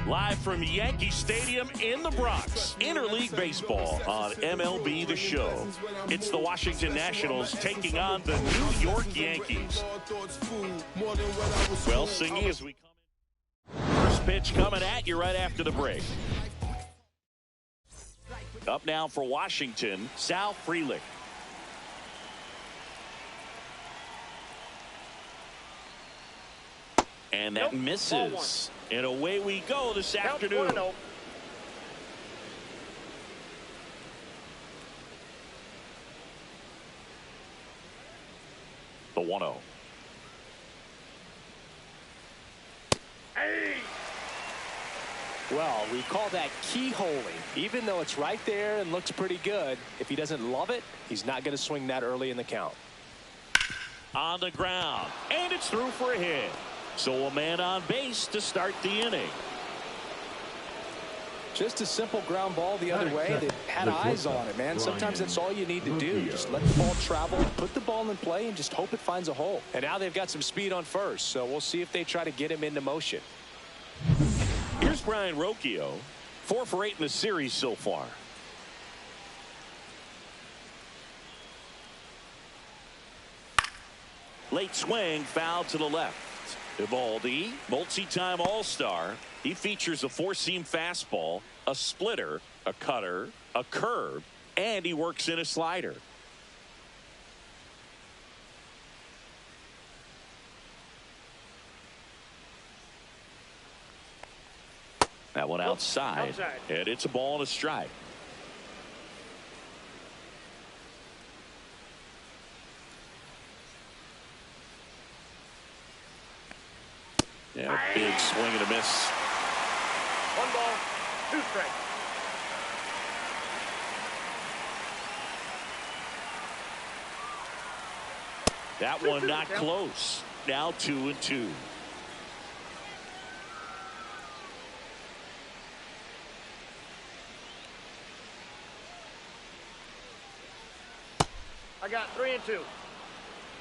Live from Yankee Stadium in the Bronx, interleague baseball on MLB The Show. It's the Washington Nationals taking on the New York Yankees. Well, Singy, as we come in. First pitch coming at you right after the break. Up now for Washington, Sal Frelick. And that misses. And away we go this afternoon. The 1-0. Hey. Well, we call that keyholing. Even though it's right there and looks pretty good, if he doesn't love it, he's not going to swing that early in the count. On the ground, and it's through for a hit. So a man on base to start the inning. Just a simple ground ball the other way. They had eyes on it, man. Sometimes that's all you need to do. Just let the ball travel, put the ball in play, and just hope it finds a hole. And now they've got some speed on first, so we'll see if they try to get him into motion. Here's Brian Rocchio, 4 for 8 in the series so far. Late swing, foul to the left. Evaldi, multi-time All-Star. He features a 4-seam fastball, a splitter, a cutter, a curve, and he works in a slider. That one outside. And it's a ball and a strike. Yeah, big swing and a miss. 1 ball, 2 strikes. That one not close. Now 2-2. I got 3-2.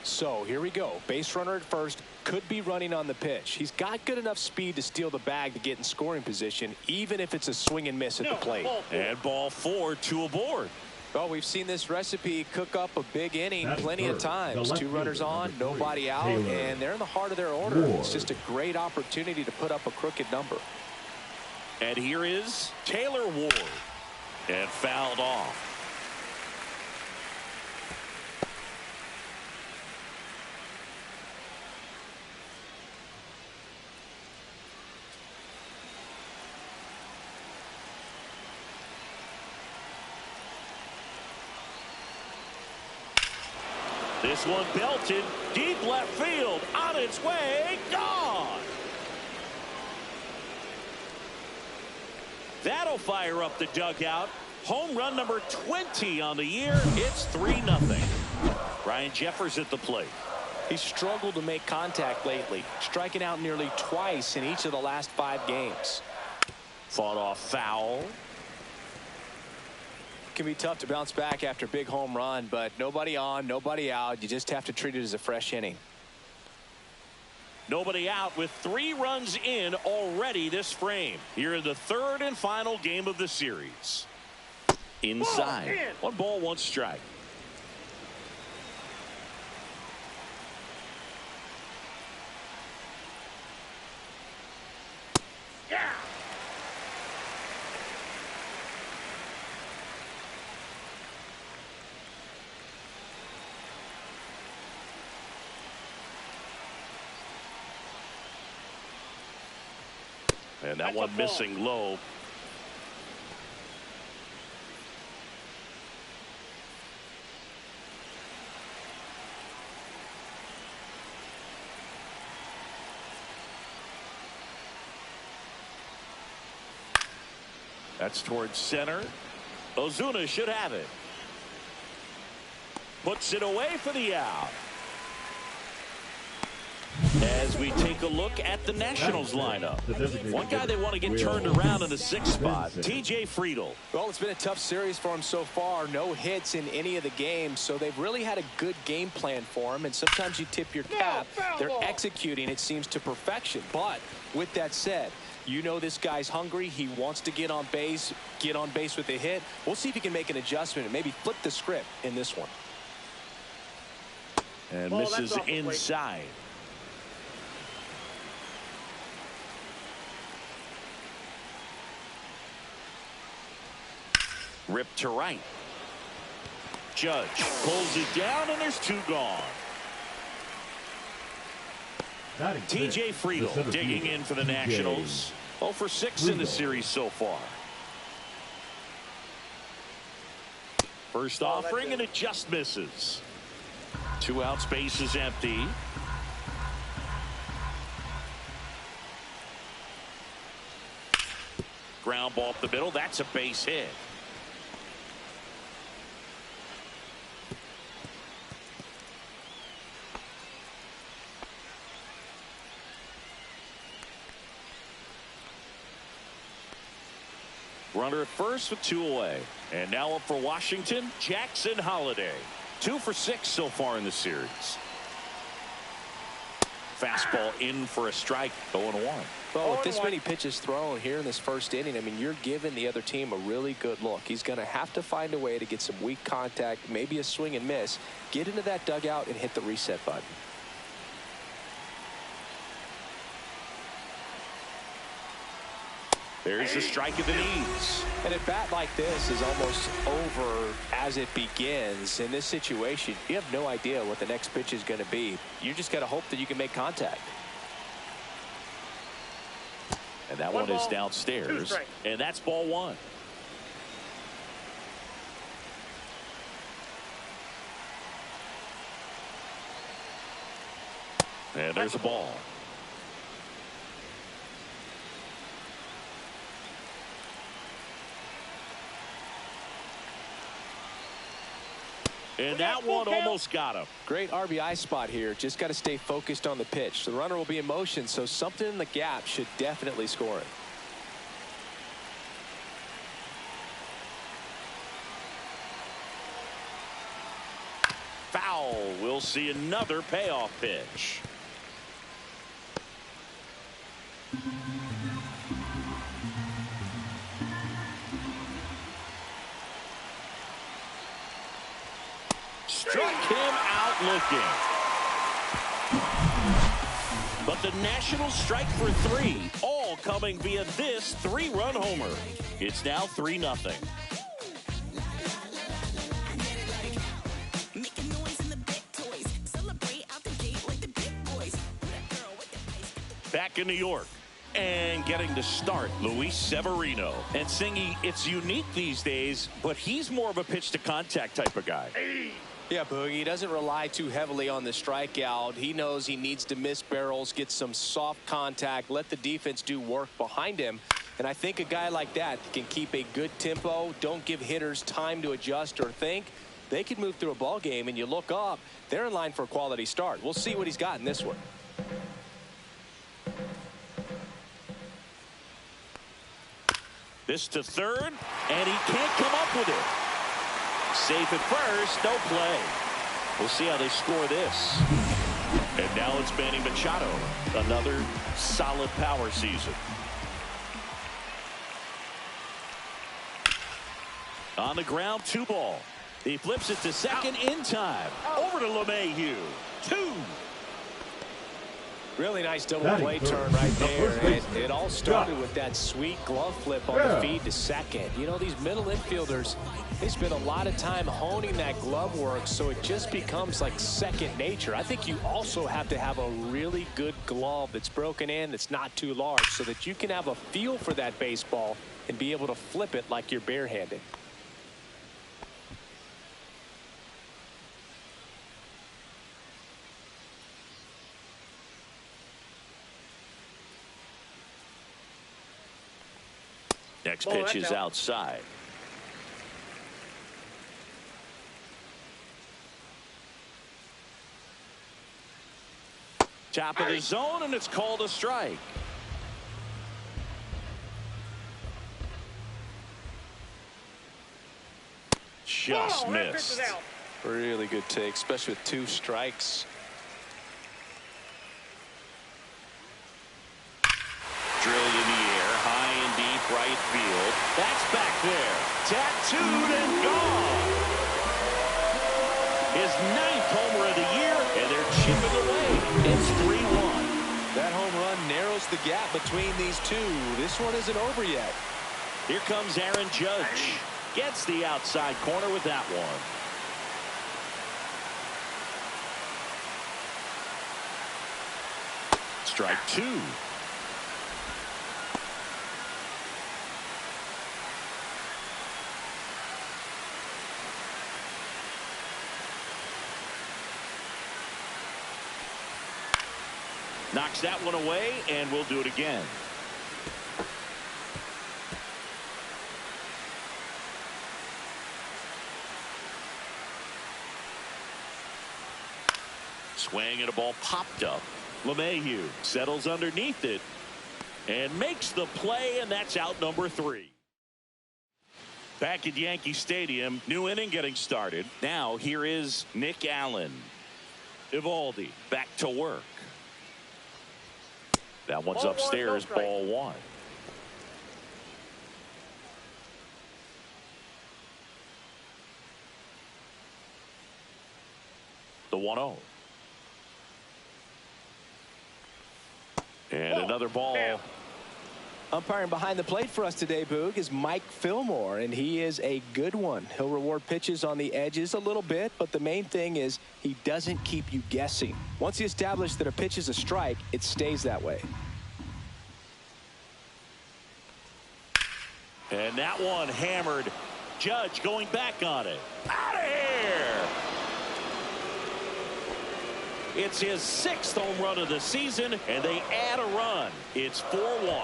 So here we go. Base runner at first, could be running on the pitch. He's got good enough speed to steal the bag to get in scoring position, even if it's a swing and miss at the plate. And ball 4, 2 aboard. Well, we've seen this recipe cook up a big inning plenty of times. 2 runners on, nobody out, and they're in the heart of their order. It's just a great opportunity to put up a crooked number. And here is Taylor Ward. And fouled off. This one belted deep left field, on its way, gone. That'll fire up the dugout. Home run number 20 on the year. It's 3-0. Ryan Jeffers at the plate. He's struggled to make contact lately, striking out nearly twice in each of the last 5 games. Fought off foul. Can be tough to bounce back after a big home run, but nobody on, nobody out. You just have to treat it as a fresh inning. Nobody out with 3 runs in already this frame. Here in the 3rd and final game of the series. Inside. 1 ball, 1 strike. Yeah. And that one missing low. That's towards center. Ozuna should have it. Puts it away for the out. As we take a look at the Nationals lineup. One guy they want to get turned around in the 6th spot, TJ Friedl. Well, it's been a tough series for him so far. No hits in any of the games, so they've really had a good game plan for him. And sometimes you tip your cap. They're executing, it seems, to perfection. But with that said, You know this guy's hungry. He wants to get on base with a hit. We'll see if he can make an adjustment and maybe flip the script in this one. And Ball, misses inside. Ripped to right. Judge pulls it down, and there's 2 gone. TJ Friedel digging in for the Nationals. 0 for 6 in the series so far. First offering, and it just misses. 2 outs, base is empty. Ground ball up the middle. That's a base hit. Runner at first with 2 away. And now up for Washington, Jackson Holliday. 2 for 6 so far in the series. Fastball in for a strike. 0-1. Well, with this many pitches thrown here in this first inning, I mean, you're giving the other team a really good look. He's going to have to find a way to get some weak contact, maybe a swing and miss, get into that dugout and hit the reset button. There's a strike at the knees. And a bat like this is almost over as it begins. In this situation, you have no idea what the next pitch is going to be. You just got to hope that you can make contact. And that one is downstairs. And that's ball 1. And there's a ball. And that one almost got him. Great RBI spot here. Just got to stay focused on the pitch. The runner will be in motion, so something in the gap should definitely score it. Foul. We'll see another payoff pitch. Struck him out looking. But the Nationals strike for 3, all coming via this 3-run homer. It's now 3-0. Back in New York. And getting to start, Luis Severino. And Singy, it's unique these days, but he's more of a pitch-to-contact type of guy. Yeah, Boogie, he doesn't rely too heavily on the strikeout. He knows he needs to miss barrels, get some soft contact, let the defense do work behind him. And I think a guy like that can keep a good tempo, don't give hitters time to adjust or think. They can move through a ball game, and you look up, they're in line for a quality start. We'll see what he's got in this one. This to third, and he can't come up with it. Safe at first, no play. We'll see how they score this. And now it's Manny Machado. Another solid power season. On the ground, 2 ball. He flips it to second in time. Over to LeMahieu. 2. Really nice double play turn right there. And it all started with that sweet glove flip on the feed to second. You know, these middle infielders, they spend a lot of time honing that glove work, so it just becomes like second nature. I think you also have to have a really good glove that's broken in, that's not too large, so that you can have a feel for that baseball and be able to flip it like you're barehanded. Next pitch is outside. Top of the zone, and it's called a strike. Just missed. Really good take, especially with 2 strikes. Drilled in the air. That's back there. Tattooed and gone. His 9th homer of the year, and they're chipping away. It's 3-1. That home run narrows the gap between these two. This one isn't over yet. Here comes Aaron Judge. Gets the outside corner with that one. Strike 2. Knocks that one away, and we'll do it again. Swing and a ball popped up. LeMahieu settles underneath it and makes the play, and that's out number 3. Back at Yankee Stadium, new inning getting started. Now here is Nick Allen. Eovaldi back to work. That one's upstairs, ball 1. The 1-0. And another ball. Umpiring behind the plate for us today, Boog, is Mike Fillmore, and he is a good one. He'll reward pitches on the edges a little bit, but the main thing is he doesn't keep you guessing. Once he establishes that a pitch is a strike, it stays that way. And that one hammered. Judge going back on it. Out of here! It's his 6th home run of the season, and they add a run. It's 4-1.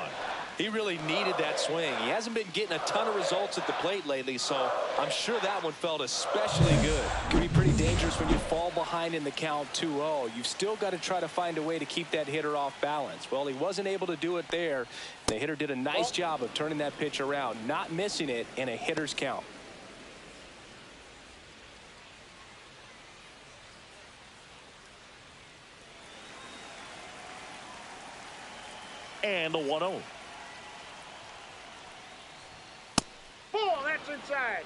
He really needed that swing. He hasn't been getting a ton of results at the plate lately, so I'm sure that one felt especially good. Could be pretty dangerous when you fall behind in the count 2-0. You've still got to try to find a way to keep that hitter off balance. Well, he wasn't able to do it there. The hitter did a nice job of turning that pitch around, not missing it in a hitter's count. And the 1-0. Ball, that's inside.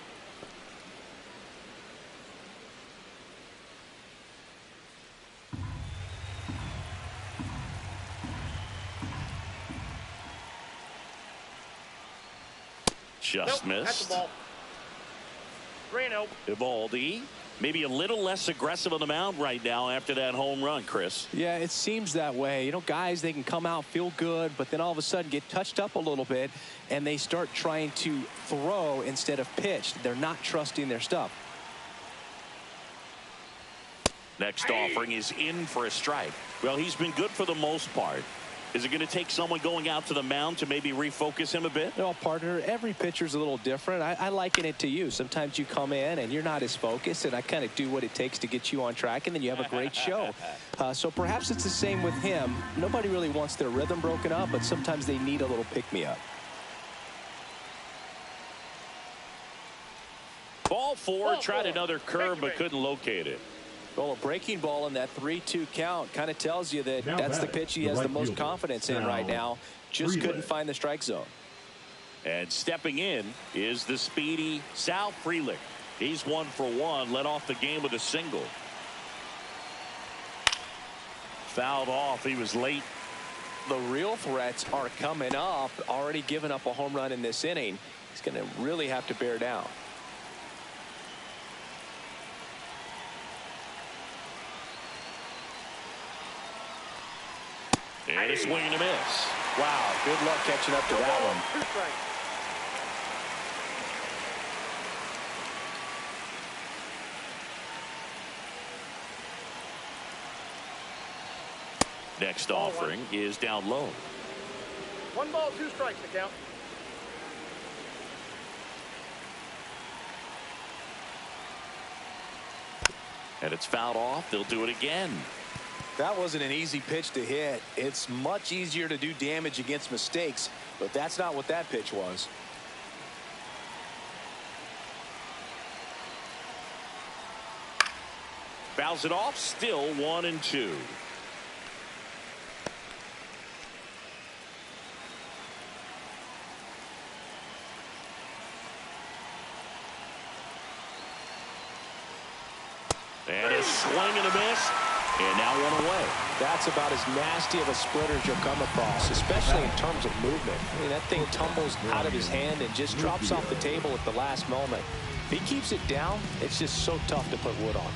Just Nope, that's missed. the ball. 3-0. Eovaldi maybe a little less aggressive on the mound right now after that home run, Chris. Yeah, it seems that way. You know, guys, they can come out, feel good, but then all of a sudden get touched up a little bit, and they start trying to throw instead of pitch. They're not trusting their stuff. Next offering is in for a strike. Well, he's been good for the most part. Is it going to take someone going out to the mound to maybe refocus him a bit? No, partner, every pitcher's a little different. I liken it to you. Sometimes you come in and you're not as focused, and I kind of do what it takes to get you on track, and then you have a great show. So perhaps it's the same with him. Nobody really wants their rhythm broken up, but sometimes they need a little pick-me-up. Ball 4, tried another curve but couldn't locate it. Well, a breaking ball in that 3-2 count kind of tells you that that's the pitch he has the most confidence in right now. Just couldn't find the strike zone. And stepping in is the speedy Sal Frelick. He's 1 for 1, led off the game with a single. Fouled off. He was late. The real threats are coming up. Already given up a home run in this inning. He's going to really have to bear down. And a swing and a miss. Wow, good luck catching up to that one. 2 strikes. Next offering is down low. 1 ball, 2 strikes to count. And it's fouled off. They'll do it again. That wasn't an easy pitch to hit. It's much easier to do damage against mistakes, but that's not what that pitch was. Fouls it off. Still 1-2. And a swing and a miss. And now one away. That's about as nasty of a splitter as you'll come across, especially in terms of movement. I mean, that thing tumbles out of his hand and just drops off the table at the last moment. If he keeps it down, it's just so tough to put wood on.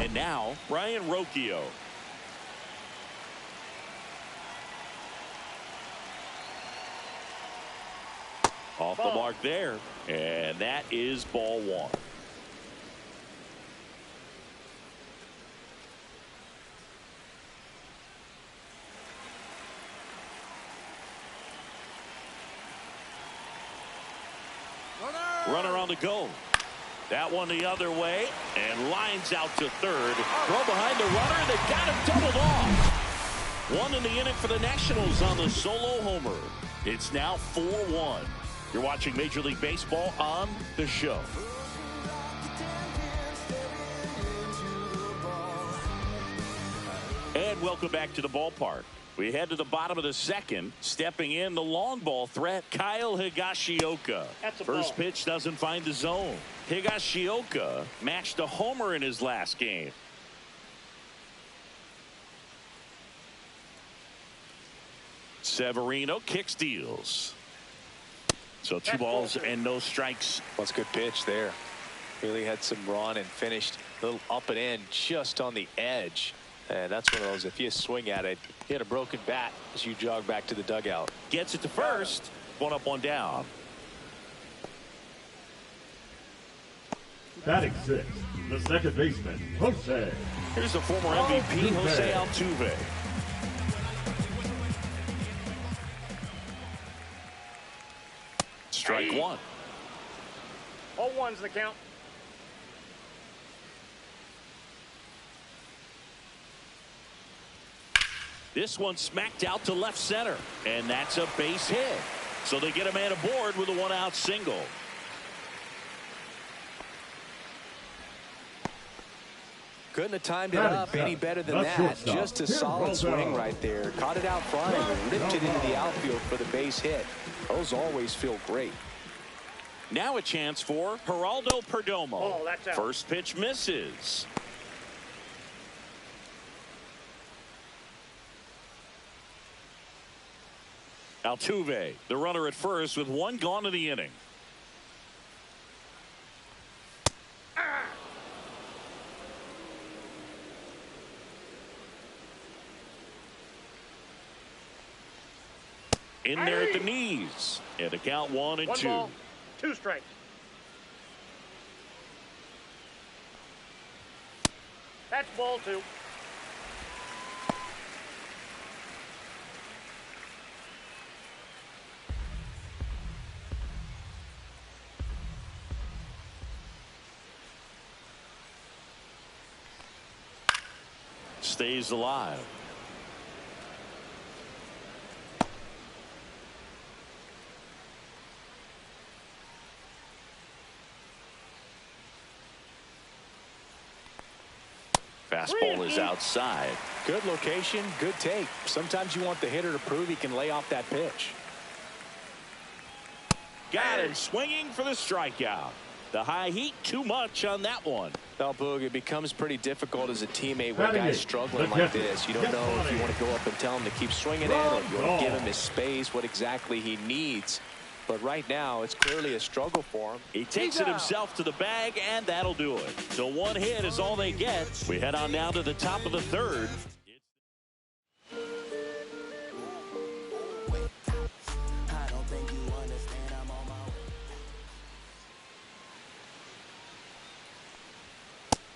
And now, Brian Rocchio. Off the mark there, and that is ball one. Runner on the go. That one the other way, and lines out to third. Throw behind the runner, and they got him doubled off. One in the inning for the Nationals on the solo homer. It's now 4-1. You're watching Major League Baseball on The Show. And welcome back to the ballpark. We head to the bottom of the second. Stepping in, the long ball threat, Kyle Higashioka. First pitch doesn't find the zone. Higashioka matched a homer in his last game. Severino kick steals. So 2 balls and no strikes. That's a good pitch there. Really had some run and finished a little up and in just on the edge. And that's one of those, if you swing at it, you hit a broken bat as you jog back to the dugout. Gets it to first. 1 up, 1 down. Batting 6, the second baseman, Jose. Here's the former MVP, Jose Altuve. Strike one. All ones the count. This one smacked out to left center, and that's a base hit. So they get a man aboard with a 1-out single. Couldn't have timed it up any better than that. Just a solid swing right there. Caught it out front and ripped it into the outfield for the base hit. Those always feel great. Now a chance for Geraldo Perdomo. Oh, that's out. First pitch misses. Altuve, the runner at first with 1 gone in the inning. In there at the knees. And the count 1 and 2. 1 ball, 2 strikes. That's ball 2. Stays alive. Fastball is outside. Good location, good take. Sometimes you want the hitter to prove he can lay off that pitch. Got him swinging for the strikeout. The high heat, too much on that one. Well, Boog, it becomes pretty difficult as a teammate when a guy's struggling like this. You don't know if you want to go up and tell him to keep swinging it, or if you want to give him his space, what exactly he needs. But right now, it's clearly a struggle for him. He takes it himself to the bag, and that'll do it. So 1 hit is all they get. We head on down to the top of the third.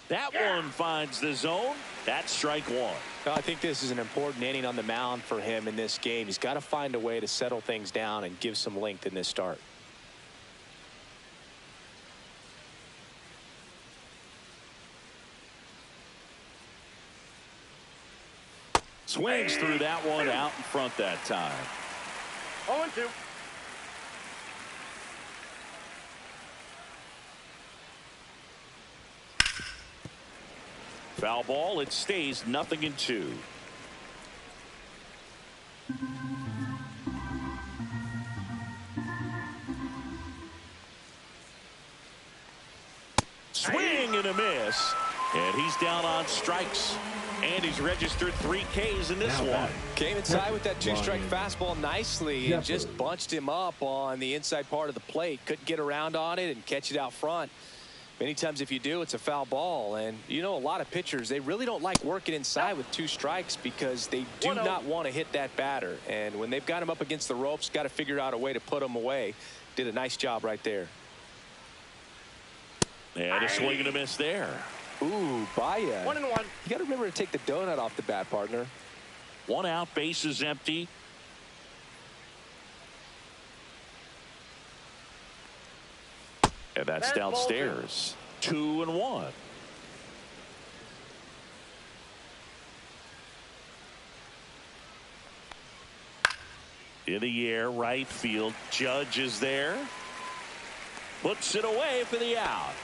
That one finds the zone. That's strike 1. I think this is an important inning on the mound for him in this game. He's got to find a way to settle things down and give some length in this start. Swings through that one out in front that time. 0-2. Foul ball. It stays 0-2. Swing and a miss. And he's down on strikes. And he's registered 3 Ks in this one. Came inside with that 2-strike fastball nicely and just bunched him up on the inside part of the plate. Couldn't get around on it and catch it out front. Many times if you do, it's a foul ball. And you know, a lot of pitchers, they really don't like working inside with 2 strikes because they do not want to hit that batter. And when they've got him up against the ropes, got to figure out a way to put him away. Did a nice job right there. And a swing and a miss there. Ooh, Baya. 1-1. You got to remember to take the donut off the bat, partner. 1 out, base is empty. And that's downstairs. 2-1. In the air, right field. Judge is there. Puts it away for the out.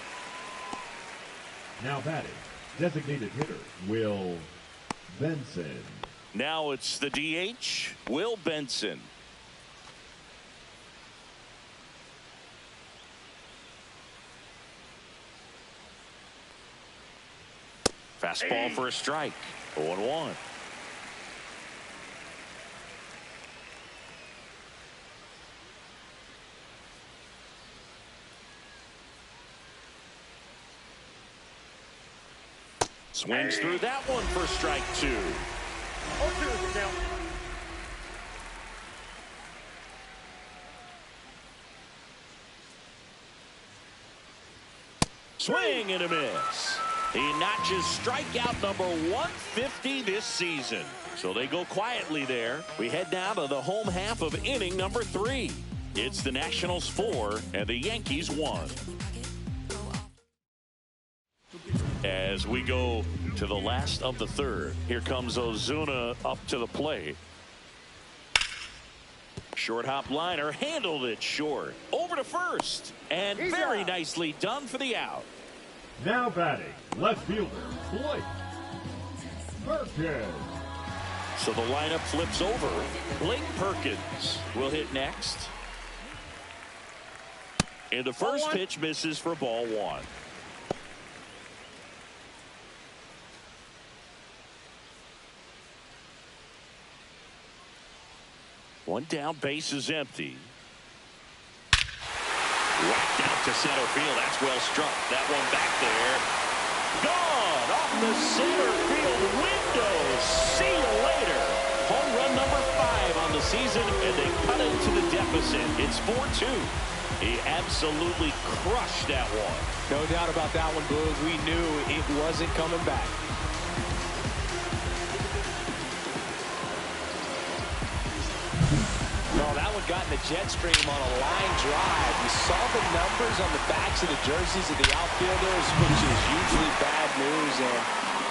Now batting, designated hitter, Will Benson. Now it's the DH, Will Benson. Fastball for a strike. 0-1. Swings through that one for strike 2. 0-2 is the count. Swing and a miss. He notches strikeout number 150 this season. So they go quietly there. We head now to the home half of inning number 3. It's the Nationals 4 and the Yankees 1. As we go to the last of the 3rd, here comes Ozuna up to the plate. Short hop liner, handled it short. Over to first, and very nicely done for the out. Now batting, left fielder, Blake Perkins. So the lineup flips over. Blake Perkins will hit next. And the first pitch misses for ball 1. One down, base is empty. Whacked out to center field. That's well struck. That one back there. Gone off the center field window. See you later. Home run number 5 on the season, and they cut it to the deficit. It's 4-2. He absolutely crushed that one. No doubt about that one, Boog. We knew it wasn't coming back. No, that one got in the jet stream on a line drive. You saw the numbers on the backs of the jerseys of the outfielders, which is usually bad news, and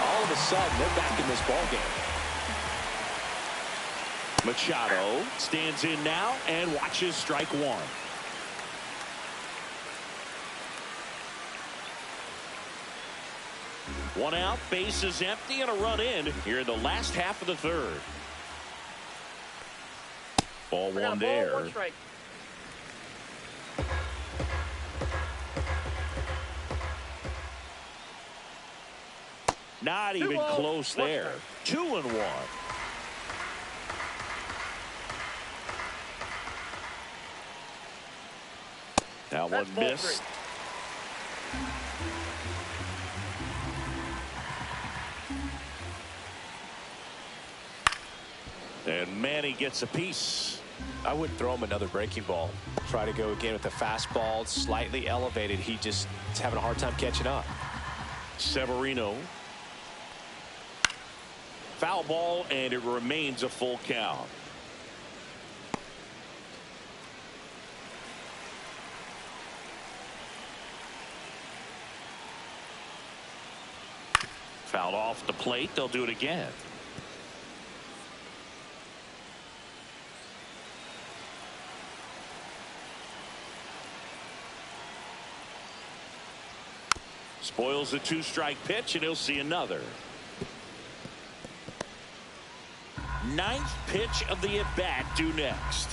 all of a sudden they're back in this ballgame. Machado stands in now and watches strike 1. One out, base is empty, and a run in here in the last half of the 3rd. Ball 1 there. 1 strike. Not even close there. 2-1. That one missed. And Manny gets a piece. I wouldn't throw him another breaking ball. Try to go again with the fastball, slightly elevated. He just is having a hard time catching up. Severino. Foul ball, and it remains a full count. Fouled off the plate. They'll do it again. Spoils the 2-strike pitch, and he'll see another. Ninth pitch of the at-bat due next.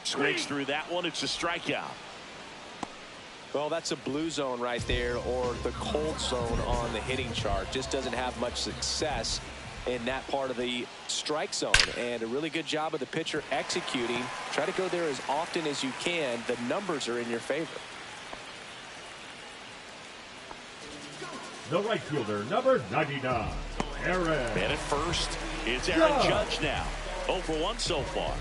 Swings through that one. It's a strikeout. Well, that's a blue zone right there, or the cold zone on the hitting chart. Just doesn't have much success in that part of the strike zone. And a really good job of the pitcher executing. Try to go there as often as you can. The numbers are in your favor. The right fielder, number 99, Aaron. And at first, it's Aaron Judge now. 0 for 1 so far.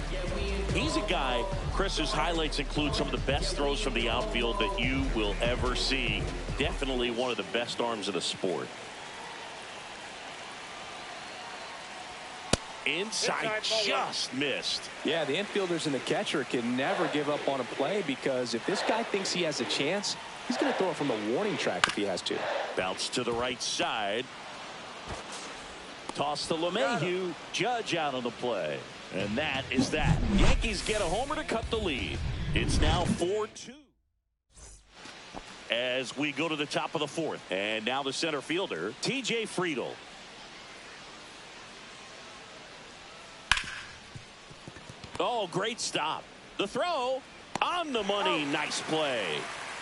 He's a guy, Chris's highlights include some of the best throws from the outfield that you will ever see. Definitely one of the best arms of the sport. Inside, just missed. Yeah, the infielders and the catcher can never give up on a play, because if this guy thinks he has a chance, he's going to throw it from the warning track if he has to. Bounce to the right side. Toss to LeMahieu. Judge out on the play. And that is that. Yankees get a homer to cut the lead. It's now 4-2. As we go to the top of the fourth. And now the center fielder, T.J. Friedl. Oh, great stop. The throw on the money. Nice play.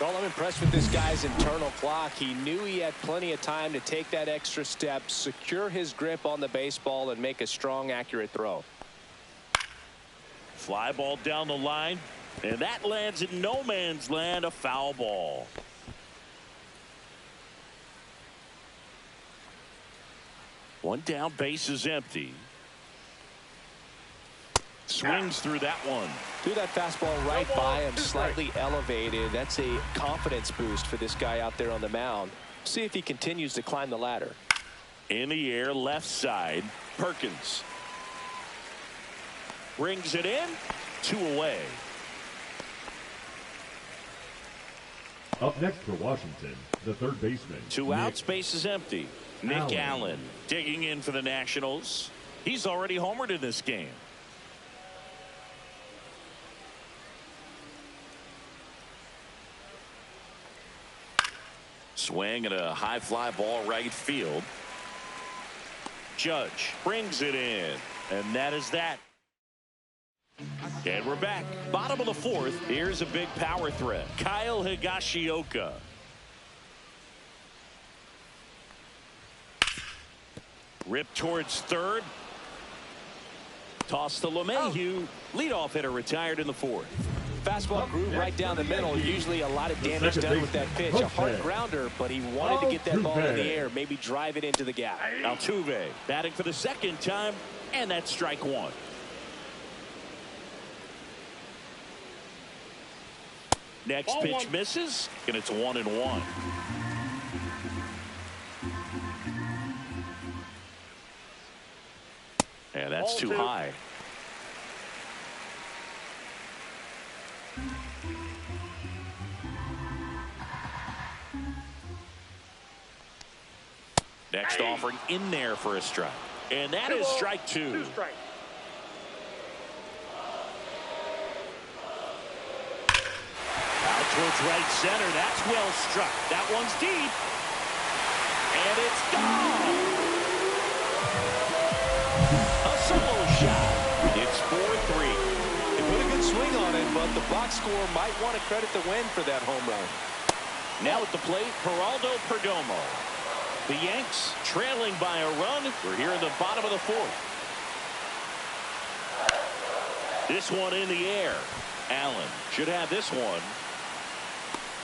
Well, I'm impressed with this guy's internal clock. He knew he had plenty of time to take that extra step, secure his grip on the baseball, and make a strong, accurate throw. Fly ball down the line, and that lands in no man's land, a foul ball. One down, base is empty. Swings through that one. Threw that fastball right by him, slightly elevated. That's a confidence boost for this guy out there on the mound. See if he continues to climb the ladder. In the air, left side, Perkins. Brings it in, 2 away. Up next for Washington, the third baseman. 2 outs, base is empty. Nick Allen digging in for the Nationals. He's already homered in this game. Swing and a high fly ball right field. Judge brings it in, and that is that. And we're back. Bottom of the fourth. Here's a big power threat. Kyle Higashioka. Rip towards third. Toss to LeMahieu. Leadoff hitter retired in the fourth. Fastball grew right down the middle. Usually a lot of damage done with that pitch. A hard grounder, but he wanted to get that ball in the air, maybe drive it into the gap. Altuve batting for the second time, and that's strike one. Next pitch misses, and it's 1-1. And that's too high. Next offering in there for a strike. And that is strike 2. 2 strikes. Out towards right center. That's well struck. That one's deep. And it's gone. A solo shot. It's 4-3. They put a good swing on it, but the box score might want to credit the win for that home run. Now at the plate, Geraldo Perdomo. The Yanks trailing by a run. We're here in the bottom of the fourth. This one in the air. Allen should have this one.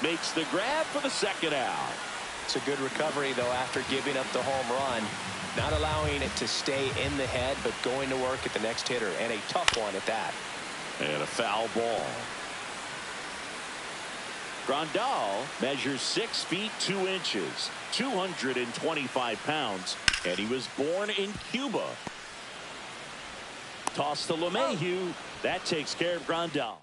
Makes the grab for the second out. It's a good recovery, though, after giving up the home run. Not allowing it to stay in the head, but going to work at the next hitter, and a tough one at that. And a foul ball. Grandal measures 6 feet 2 inches, 225 pounds, and he was born in Cuba. Toss to LeMahieu. That takes care of Grandal.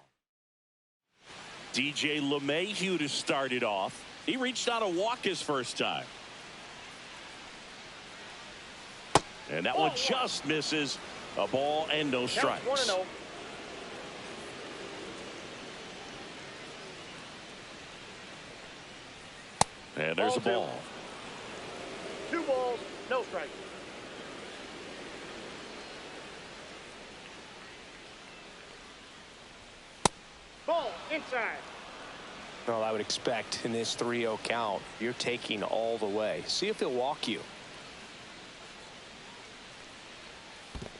DJ LeMahieu to start it off. He reached out a walk his first time. And that one just misses. A ball and no strikes. 1-0. And there's a ball. 2 balls, No strike. Ball inside. Well, I would expect in this 3-0 count, you're taking all the way. See if he'll walk you.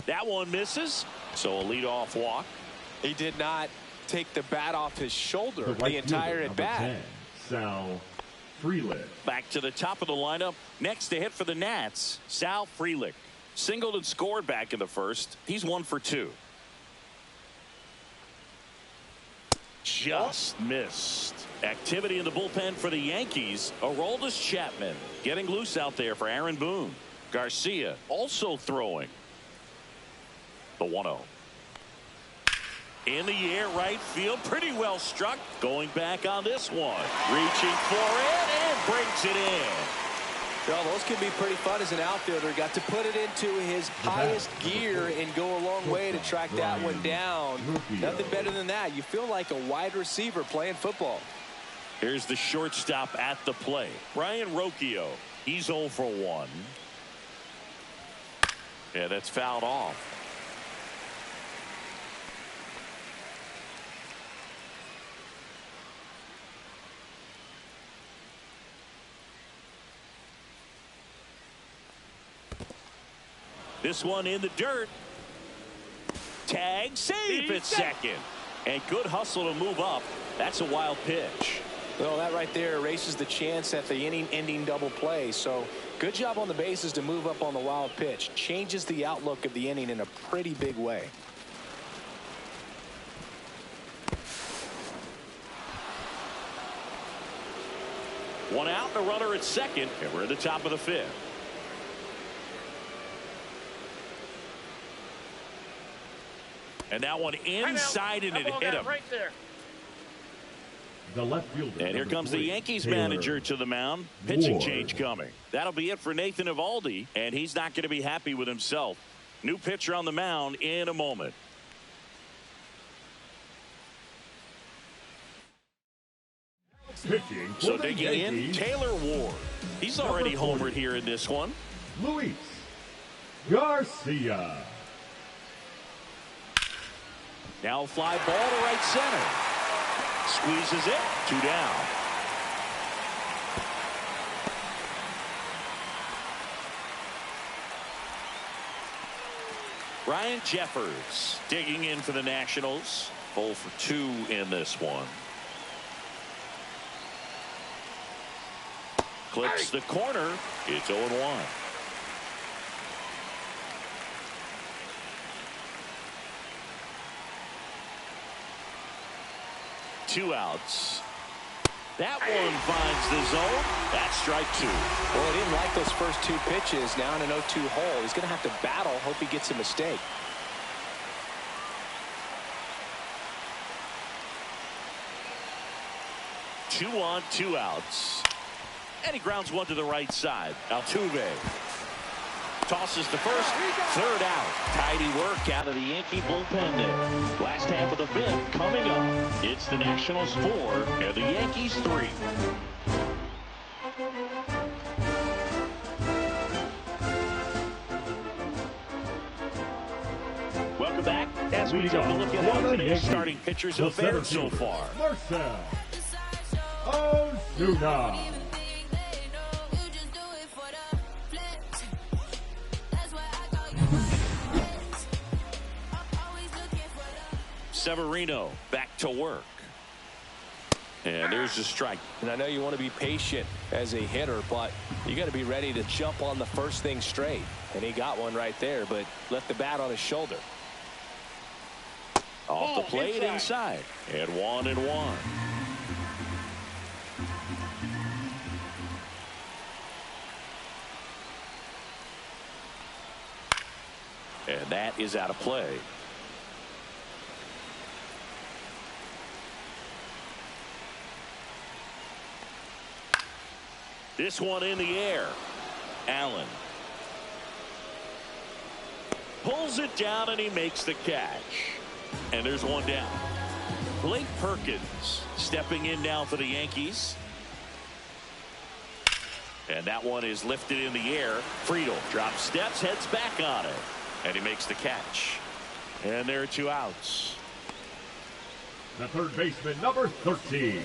That one misses. So a leadoff walk. He did not take the bat off his shoulder The right entire fielder, at bat. 10, Sal Frelick. Back to the top of the lineup. Next to hit for the Nats, Sal Frelick. Singled and scored back in the first. He's 1 for 2. Just missed. Activity in the bullpen for the Yankees. Aroldis Chapman getting loose out there for Aaron Boone. Garcia also throwing. The 1-0. In the air, right field, pretty well struck. Going back on this one. Reaching for it and brings it in. Well, those can be pretty fun as an outfielder. Got to put it into his highest gear and go a long way to track that one down. Nothing better than that. You feel like a wide receiver playing football. Here's the shortstop at the plate. Brian Rocchio. He's 0 for 1. Yeah, that's fouled off. This one in the dirt. Tag, save at second. And good hustle to move up. That's a wild pitch. Well, that right there erases the chance at the inning-ending double play. So good job on the bases to move up on the wild pitch. Changes the outlook of the inning in a pretty big way. One out, and a runner at second. And we're at the top of the 5th. And that one inside, and it hit him. Right there. The left fielder. And here comes the Yankees Taylor manager to the mound. Pitching Ward. change coming. That'll be it for Nathan Eovaldi, and he's not going to be happy with himself. New pitcher on the mound in a moment. Pitching for So the digging in, Yankees, Taylor Ward. He's already Number 40. homered here in this one. Luis Garcia. Now a fly ball to right center. Squeezes it. 2 down. Ryan Jeffers digging in for the Nationals. 0 for 2 in this one. Clips the corner. It's 0-1. Two outs. That one finds the zone. That's strike 2. Well, he didn't like those first 2 pitches. Now in an 0-2 hole. He's going to have to battle. Hope he gets a mistake. Two on, 2 outs. And he grounds one to the right side. Altuve tosses to first. 3rd out. Tidy work out of the Yankee bullpen there. Last half of the 5th coming up. It's the Nationals 4 and the Yankees 3. Welcome back as we take a look at how today's starting pitchers have fared so far. Marcell Ozuna. Severino back to work. And there's a strike. And I know you want to be patient as a hitter, but you got to be ready to jump on the first thing straight. And he got one right there, but left the bat on his shoulder. Off the plate inside. And 1-1. And that is out of play. This one in the air. Allen pulls it down and he makes the catch. And there's one down. Blake Perkins stepping in now for the Yankees. And that one is lifted in the air. Friedel drops steps, heads back on it. And he makes the catch. And there are 2 outs. The third baseman, number 13,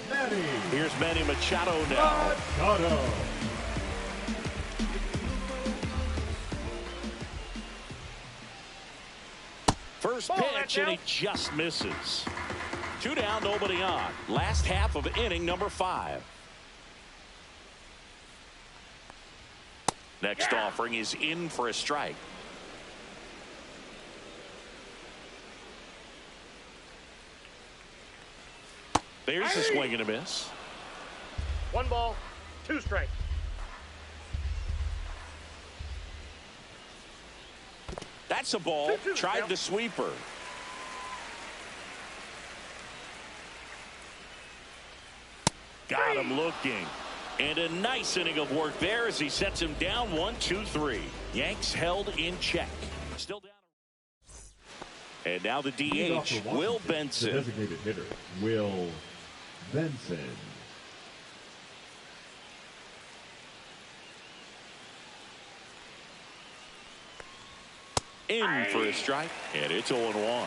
Manny. Here's Manny Machado now. Machado. First pitch, and he just misses. 2 down, nobody on. Last half of inning number 5. Next offering is in for a strike. There's a swing and a miss. 1 ball, 2 strikes. That's a ball. Tried the sweeper. Got him looking. And a nice inning of work there as he sets him down 1-2-3. Yanks held in check. Still down. And now the DH, Will Benson. The designated hitter, Will Benson. In for a strike, and it's 0-1.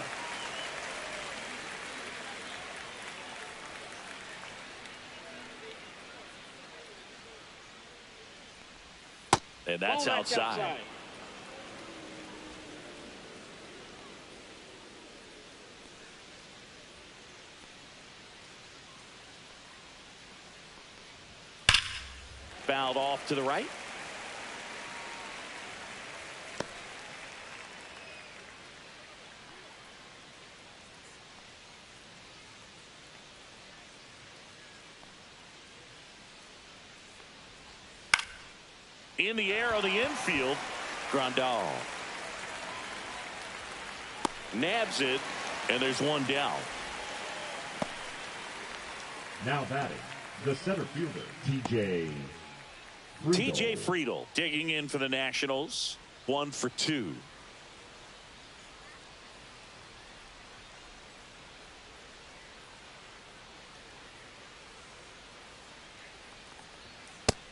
And that's outside. Fouled off to the right. In the air on the infield, Grandal nabs it, and there's 1 down. Now batting, the center fielder, TJ Friedel digging in for the Nationals. 1 for 2.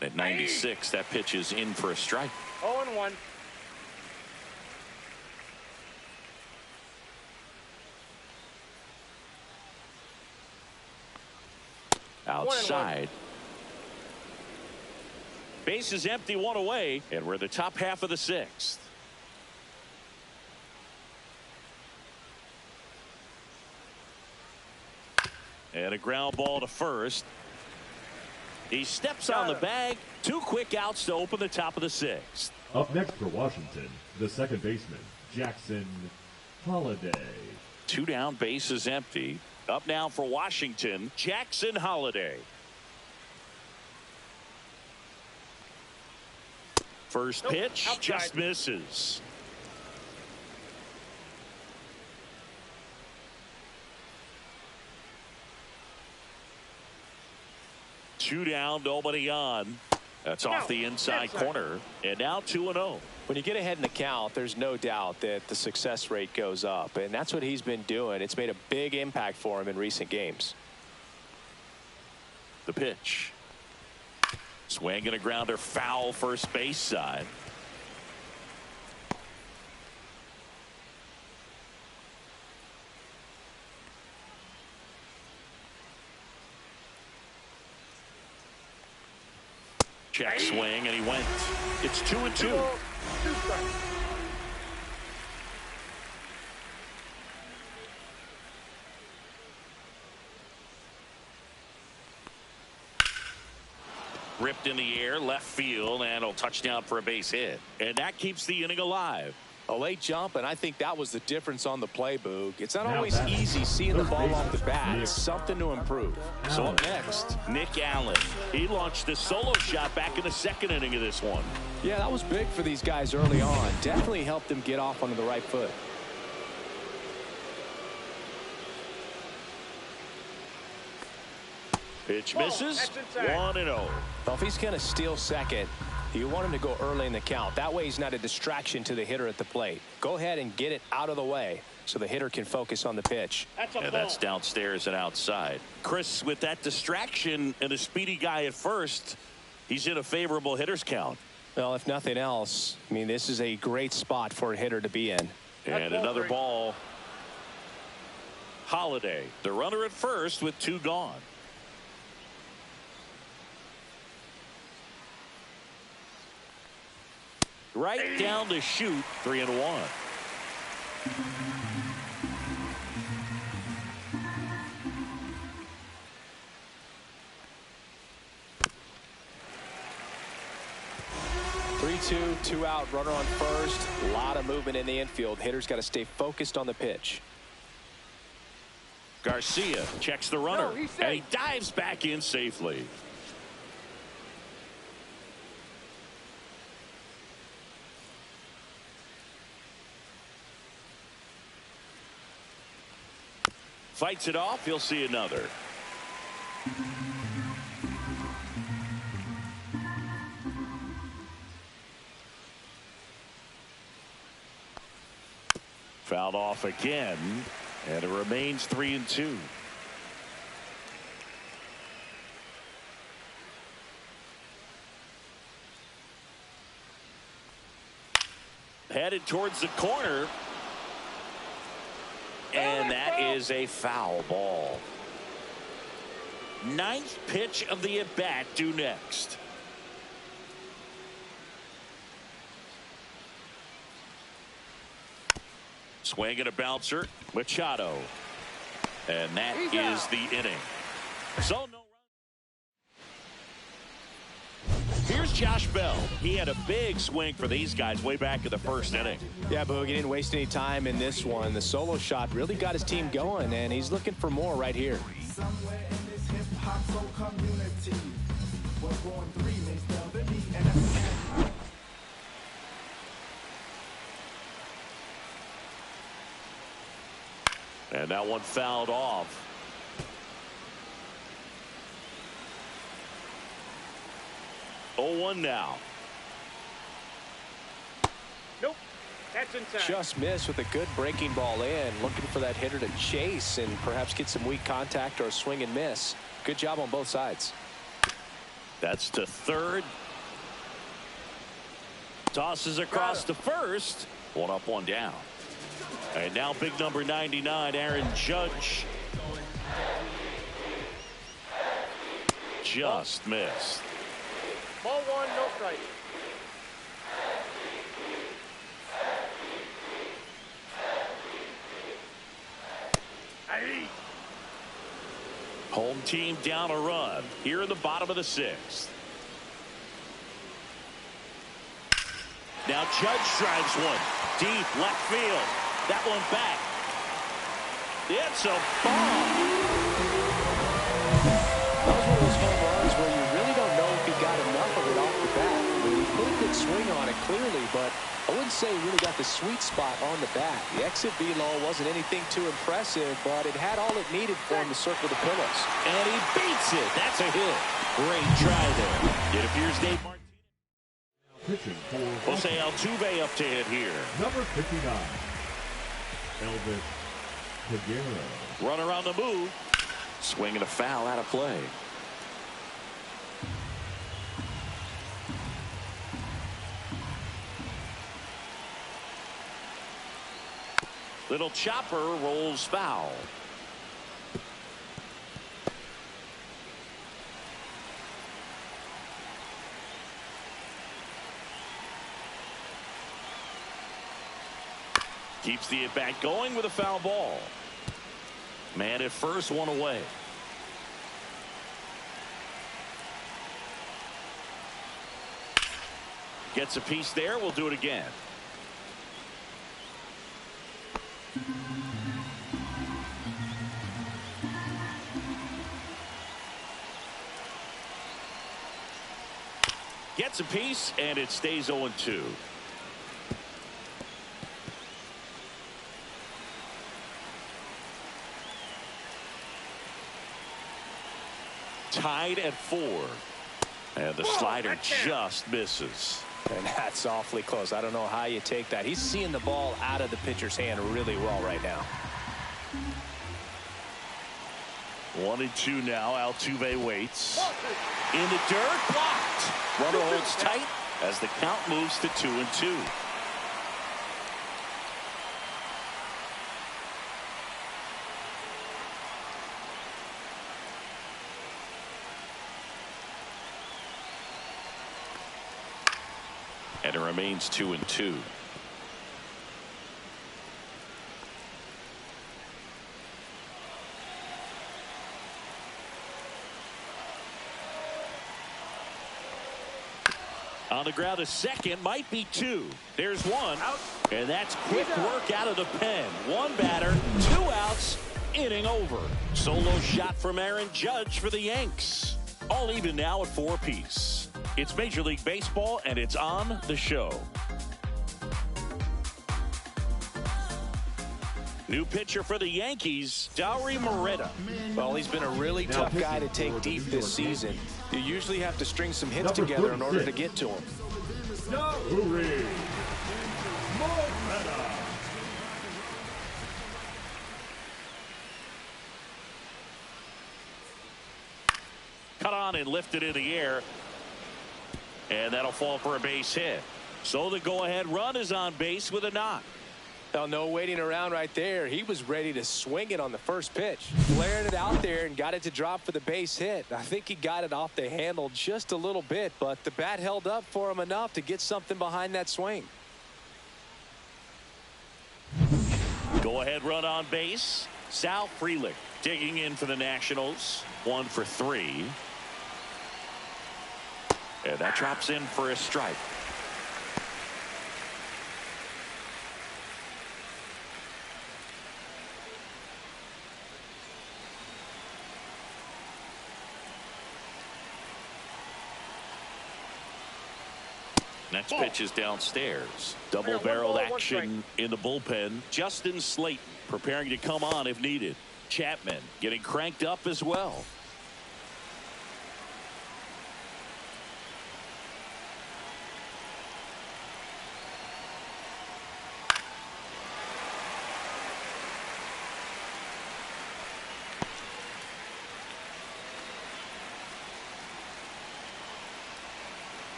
At 96, that pitch is in for a strike. 0-1. Outside. Base is empty, 1 away, and we're in the top half of the 6th. And a ground ball to first. He steps on the bag. 2 quick outs to open the top of the 6th. Up next for Washington, the second baseman, Jackson Holliday. 2 down, base is empty. Up now for Washington, Jackson Holliday. First pitch, just misses. Two down, nobody on. That's off the inside corner. And now 2-0. When you get ahead in the count, there's no doubt that the success rate goes up, and that's what he's been doing. It's made a big impact for him in recent games. The pitch. Swing and a grounder, foul first base side. Check swing, and he went. It's 2-2. Ripped in the air, left field, and a touchdown for a base hit. And that keeps the inning alive. A late jump, and I think that was the difference on the play, Boog. It's not always easy seeing the ball off the bat. It's something to improve. So up next, Nick Allen. He launched a solo shot back in the second inning of this one. Yeah, that was big for these guys early on. Definitely helped them get off onto the right foot. Pitch misses. 1-0. Well, if he's going to steal second, you want him to go early in the count. That way he's not a distraction to the hitter at the plate. Go ahead and get it out of the way so the hitter can focus on the pitch. And that's downstairs and outside. Chris, with that distraction and a speedy guy at first, He's in a favorable hitter's count. Well, if nothing else, I mean, this is a great spot for a hitter to be in. And another ball. Holiday, the runner at first with 2 gone. Right down to shoot, 3-1. Two out, runner on first. A lot of movement in the infield. Hitter's got to stay focused on the pitch. Garcia checks the runner, and he dives back in safely. Fights it off. He'll see another. Fouled off again, and it remains 3-2. Headed towards the corner, and that is a foul ball. 9th pitch of the at-bat due next. Swing and a bouncer, Machado. And that is the inning. So no run. Here's Josh Bell. He had a big swing for these guys way back in the 1st inning. Yeah, Boog, he didn't waste any time in this one. The solo shot really got his team going, and he's looking for more right here. And that one fouled off. Oh, 1 now. Nope. That's inside. Just missed with a good breaking ball in. Looking for that hitter to chase and perhaps get some weak contact or a swing and miss. Good job on both sides. That's to third. Tosses across to first. 1 up, 1 down. And now big number 99, Aaron Judge. Just missed. Ball 1, no strike. Home team down a run here in the bottom of the 6th. Now Judge drives one deep left field. That one back. It's a bomb. That was one of those home runs where you really don't know if he got enough of it off the bat. I mean, he put a good swing on it clearly, but I wouldn't say he really got the sweet spot on the bat. The exit velo wasn't anything too impressive, but it had all it needed for him to circle the pillows. And he beats it. That's a hit. Great try there. It appears Dave Martinez. Pitching for Jose Altuve up to hit here. number 59, Elvis Peguero. Run around the move. Swing and a foul out of play. Little chopper rolls foul. Keeps the at bat going with a foul ball. Man at first, 1 away. Gets a piece there. We'll do it again. Gets a piece, and it stays 0-2. Tied at 4. And the slider just misses. And that's awfully close. I don't know how you take that. He's seeing the ball out of the pitcher's hand really well right now. 1-2 now. Altuve waits. In the dirt, blocked. Runner holds tight as the count moves to 2-2. And it remains 2-2. On the ground, a second, might be two. There's one, and that's quick work out of the pen. One batter, 2 outs, inning over. Solo shot from Aaron Judge for the Yanks. All even now at 4 apiece. It's Major League Baseball, and it's on the show. New pitcher for the Yankees, Dauri Moreta. Well, he's been a really tough guy to take deep this season. You usually have to string some hits together in order to get to him. Dauri Moreta. Cut on and lifted in the air. And that'll fall for a base hit. So the go-ahead run is on base with a knock. Now, no waiting around right there. He was ready to swing it on the first pitch. Flared it out there and got it to drop for the base hit. I think he got it off the handle just a little bit, but the bat held up for him enough to get something behind that swing. Go-ahead run on base. Sal Frelick digging in for the Nationals. 1 for 3. And that drops in for a strike. Next pitch is downstairs. Double-barreled action in the bullpen. Justin Slayton preparing to come on if needed. Chapman getting cranked up as well.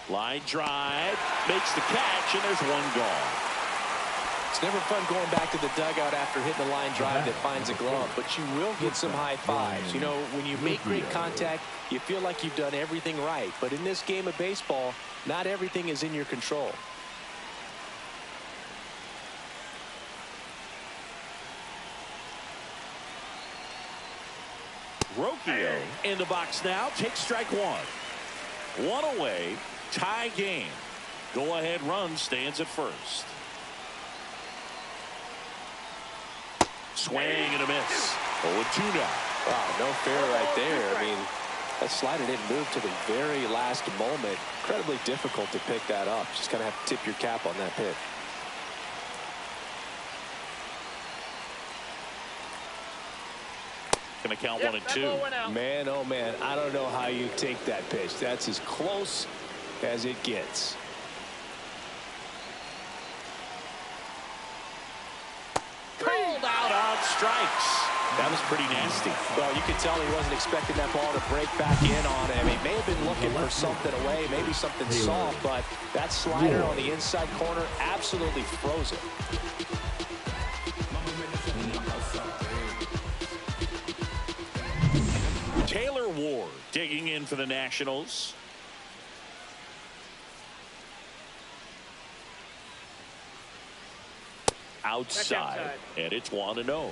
Line drive, makes the catch, and there's one gone. It's never fun going back to the dugout after hitting a line drive that finds a glove, but you will get some high fives. You know, when you make great contact, you feel like you've done everything right. But in this game of baseball, not everything is in your control. Rocchio in the box now, takes strike 1. 1 away. Tie game. Go-ahead run stands at first. Swing and a miss. 0-2 now. Wow, no fair right there. I mean, that slider didn't move to the very last moment. Incredibly difficult to pick that up. Just kind of have to tip your cap on that pitch. Gonna count 1 and 2. Man, oh man, I don't know how you take that pitch. That's as close as it gets. Called out on strikes. That was pretty nasty. Well, you could tell he wasn't expecting that ball to break back in on him. He may have been looking for something away, maybe something soft, but that slider on the inside corner absolutely froze it. Taylor Ward digging in for the Nationals. Outside, and it's 1-0.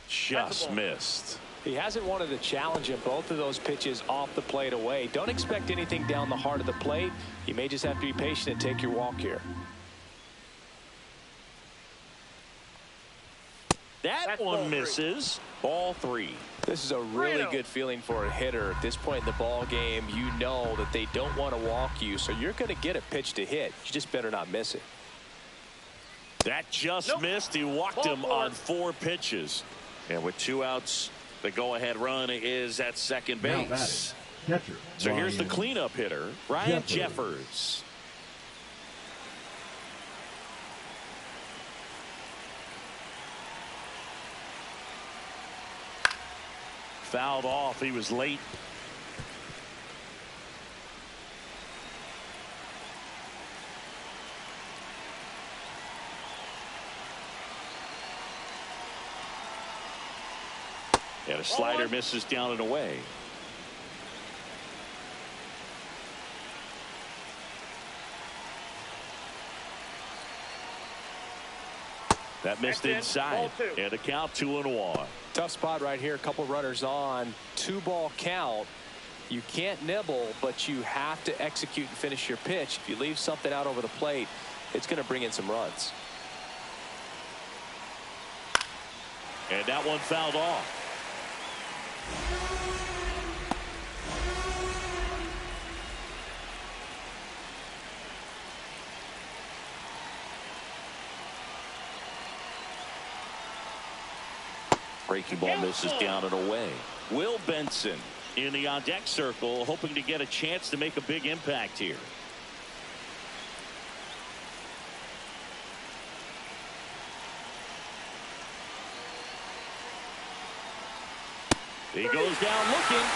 Just missed. He hasn't wanted to challenge him. Both of those pitches off the plate away. Don't expect anything down the heart of the plate. You may just have to be patient and take your walk here. That one misses. Ball 3. This is a really good feeling for a hitter at this point in the ball game. You know that they don't want to walk you, so you're going to get a pitch to hit. You just better not miss it. That just Nope. missed. He walked Ball him four. on 4 pitches. And with 2 outs, the go-ahead run is at second Now base. batting, catcher. So here's the Ryan cleanup hitter, Ryan Jeffers. Jeffers. Fouled off. He was late. And a slider misses down and away. That missed That's in. inside. Ball 2. And a count 2-1. Tough spot right here. A couple runners on. 2-ball count. You can't nibble, but you have to execute and finish your pitch. If you leave something out over the plate, it's going to bring in some runs. And that one fouled off. Breaking ball misses down and away. Will Benson in the on-deck circle, hoping to get a chance to make a big impact here. He goes down looking.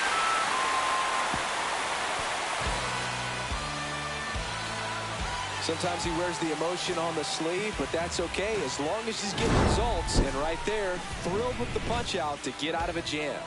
Sometimes he wears the emotion on the sleeve, but that's okay as long as he's getting results. And right there, thrilled with the punch out to get out of a jam.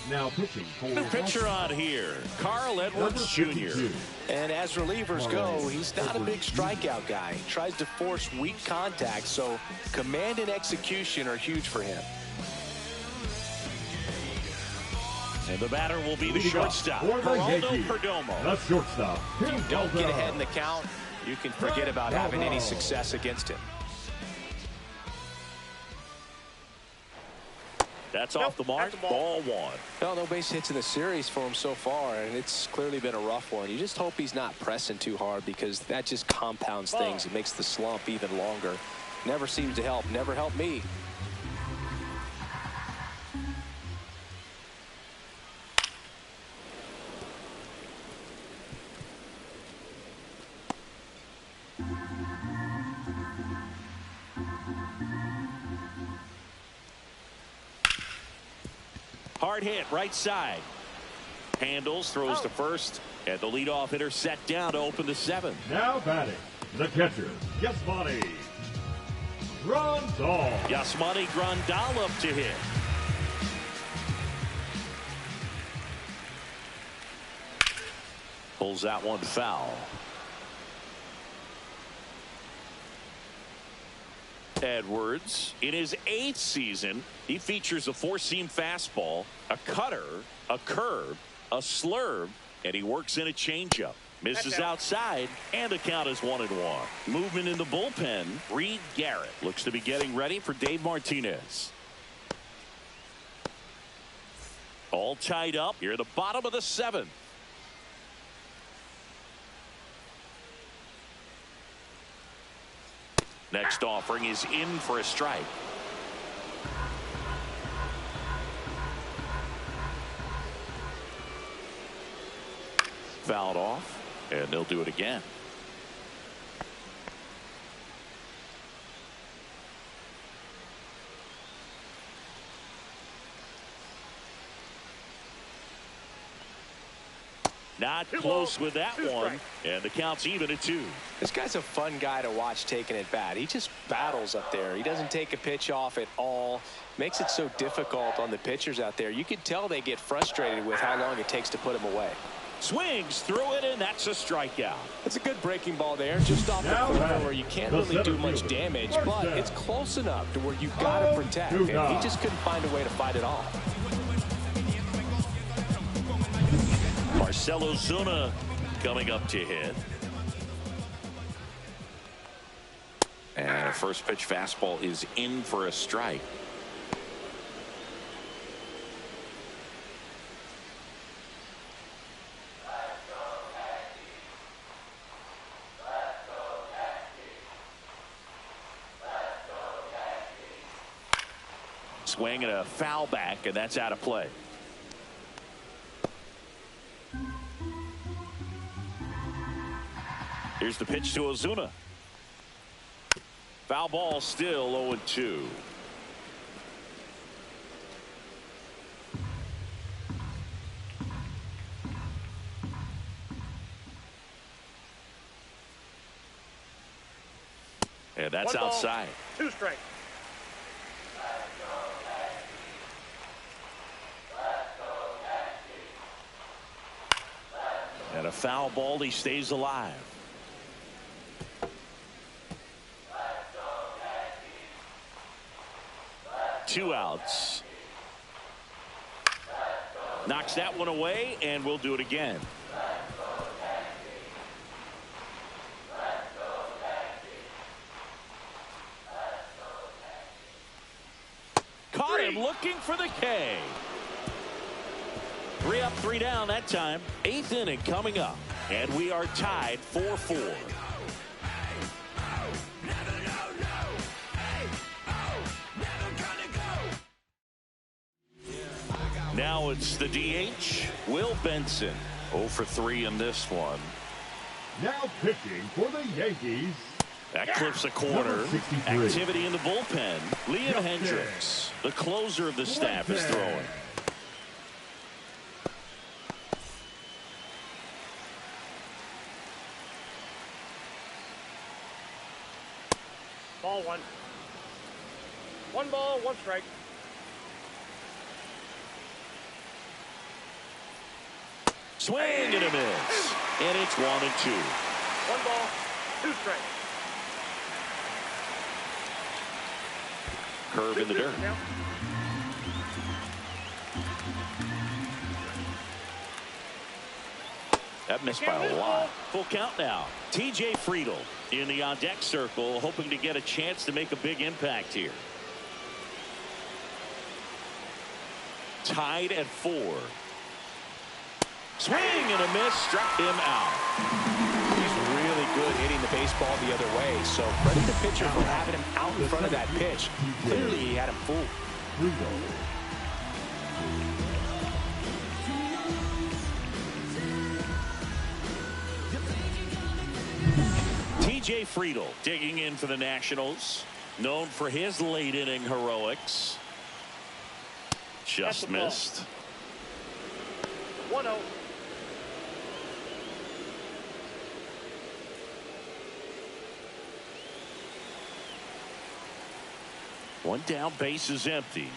Now pitching for New pitcher on here, Carl Edwards Jr. And as relievers go, he's not a big strikeout guy. He tries to force weak contact, so command and execution are huge for him. And the batter will be the Leading off shortstop, for the Geraldo Yankees, Perdomo. the shortstop. If you don't get ahead in the count, you can forget about having any success against him. That's off the mark. That's a Ball 1. Well, no base hits in the series for him so far, and it's clearly been a rough one. You just hope he's not pressing too hard because that just compounds things. It makes the slump even longer. Never seems to help. Never helped me. Hard hit, right side. Handles, throws to first, and the leadoff hitter set down to open the 7th. Now batting, the catcher, Yasmani Grandal. Yasmani Grandal up to hit. Pulls that one foul. Edwards, in his 8th season, he features a 4-seam fastball, a cutter, a curve, a slurve, and he works in a changeup. Misses outside, and the count is 1-1. Movement in the bullpen. Reed Garrett looks to be getting ready for Dave Martinez. All tied up here at the bottom of the 7th. Next offering is in for a strike. Fouled off, and they'll do it again. Not close with that one, and the count's even at 2. This guy's a fun guy to watch taking at bat. He just battles up there. He doesn't take a pitch off at all. Makes it so difficult on the pitchers out there. You can tell they get frustrated with how long it takes to put him away. Swings through it, and that's a strikeout. It's a good breaking ball there, just off the corner where you can't really do much damage, but it's close enough to where you've got to protect, and he just couldn't find a way to fight it off. Marcell Ozuna coming up to hit. And a first pitch fastball is in for a strike. swing and a foul back, and that's out of play. Here's the pitch to Ozuna. Foul ball, still 0-2. And that's outside. 2 strikes. And a foul ball, he stays alive. Two outs. Knocks that one away, and we'll do it again. Caught him looking for the K. 3 up, 3 down that time. 8th inning coming up, and we are tied 4-4. Now it's the DH, Will Benson. 0 for 3 in this one. Now pitching for the Yankees. That clips a corner. Activity in the bullpen. Liam Hendricks, the closer of the staff, is throwing. Ball 1. 1 ball, 1 strike. Swing and a miss. And it's 1-2. 1 ball, 2 strikes. Curve in the dirt. Now, That missed by a lot. Full count now. TJ Friedl in the on-deck circle, hoping to get a chance to make a big impact here. Tied at 4. Swing and a miss, struck him out. He's really good hitting the baseball the other way, so credit the pitcher for having him out in front of that pitch. Clearly he had him fooled. TJ Friedl digging in for the Nationals, known for his late inning heroics. Just missed. 1-0. One down, base is empty.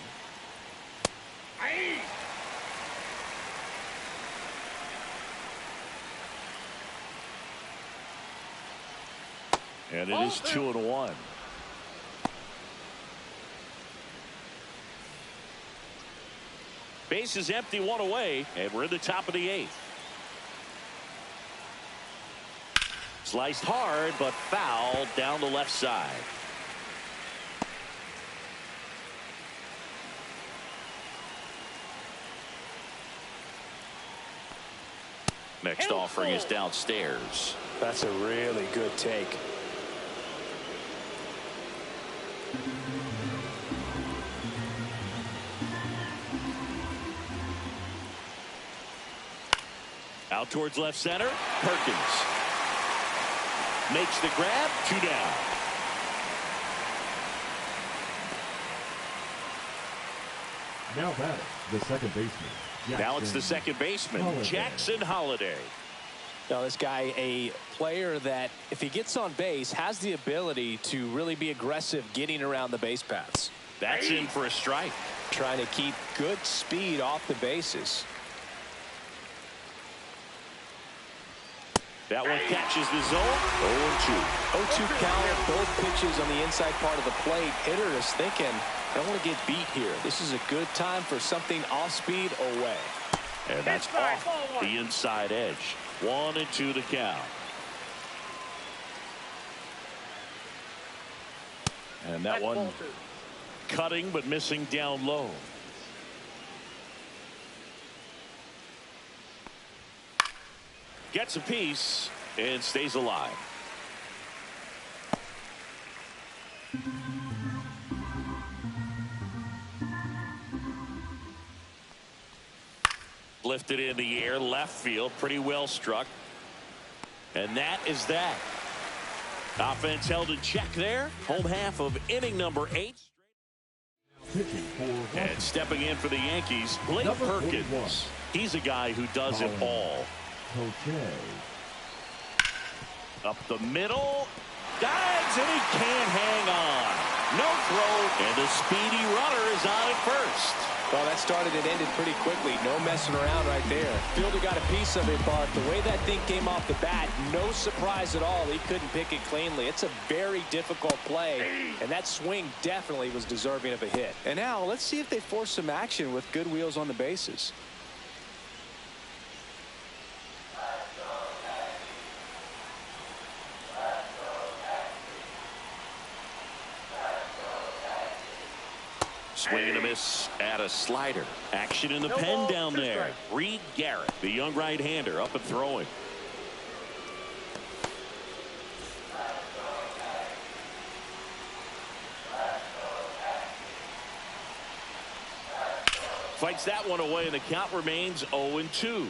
And it is 2-1. Base is empty, 1 away, and we're in the top of the 8th. Sliced hard, but foul down the left side. Next offering is downstairs. That's a really good take. Out towards left center. Perkins makes the grab. 2 down. Now batting, the second baseman. Now it's the second baseman, Jackson Holliday. Now this guy, a player that if he gets on base has the ability to really be aggressive getting around the base paths. That's in for a strike. Trying to keep good speed off the bases. That one catches the zone. 0-2. 0-2 count, both pitches on the inside part of the plate. Hitter is thinking, I don't want to get beat here. This is a good time for something off speed away. And that's off the inside edge. 1-2 the count. And that one cutting but missing down low. Gets a piece and stays alive. lifted in the air, left field, pretty well struck. And that is that. Offense held in check there. Home half of inning number 8. And stepping in for the Yankees, Blake Perkins. He's a guy who does it all. Up the middle. Dives, and he can't hang on. No throw, and the speedy runner is on at first. Well, that started and ended pretty quickly. No messing around right there. Fielder got a piece of it, but the way that thing came off the bat, no surprise at all. He couldn't pick it cleanly. It's a very difficult play, and that swing definitely was deserving of a hit. And now let's see if they force some action with good wheels on the bases. Swing and a miss at a slider. Action in the pen down there. Reed Garrett, the young right-hander, up and throwing. Fights that one away, and the count remains 0-2.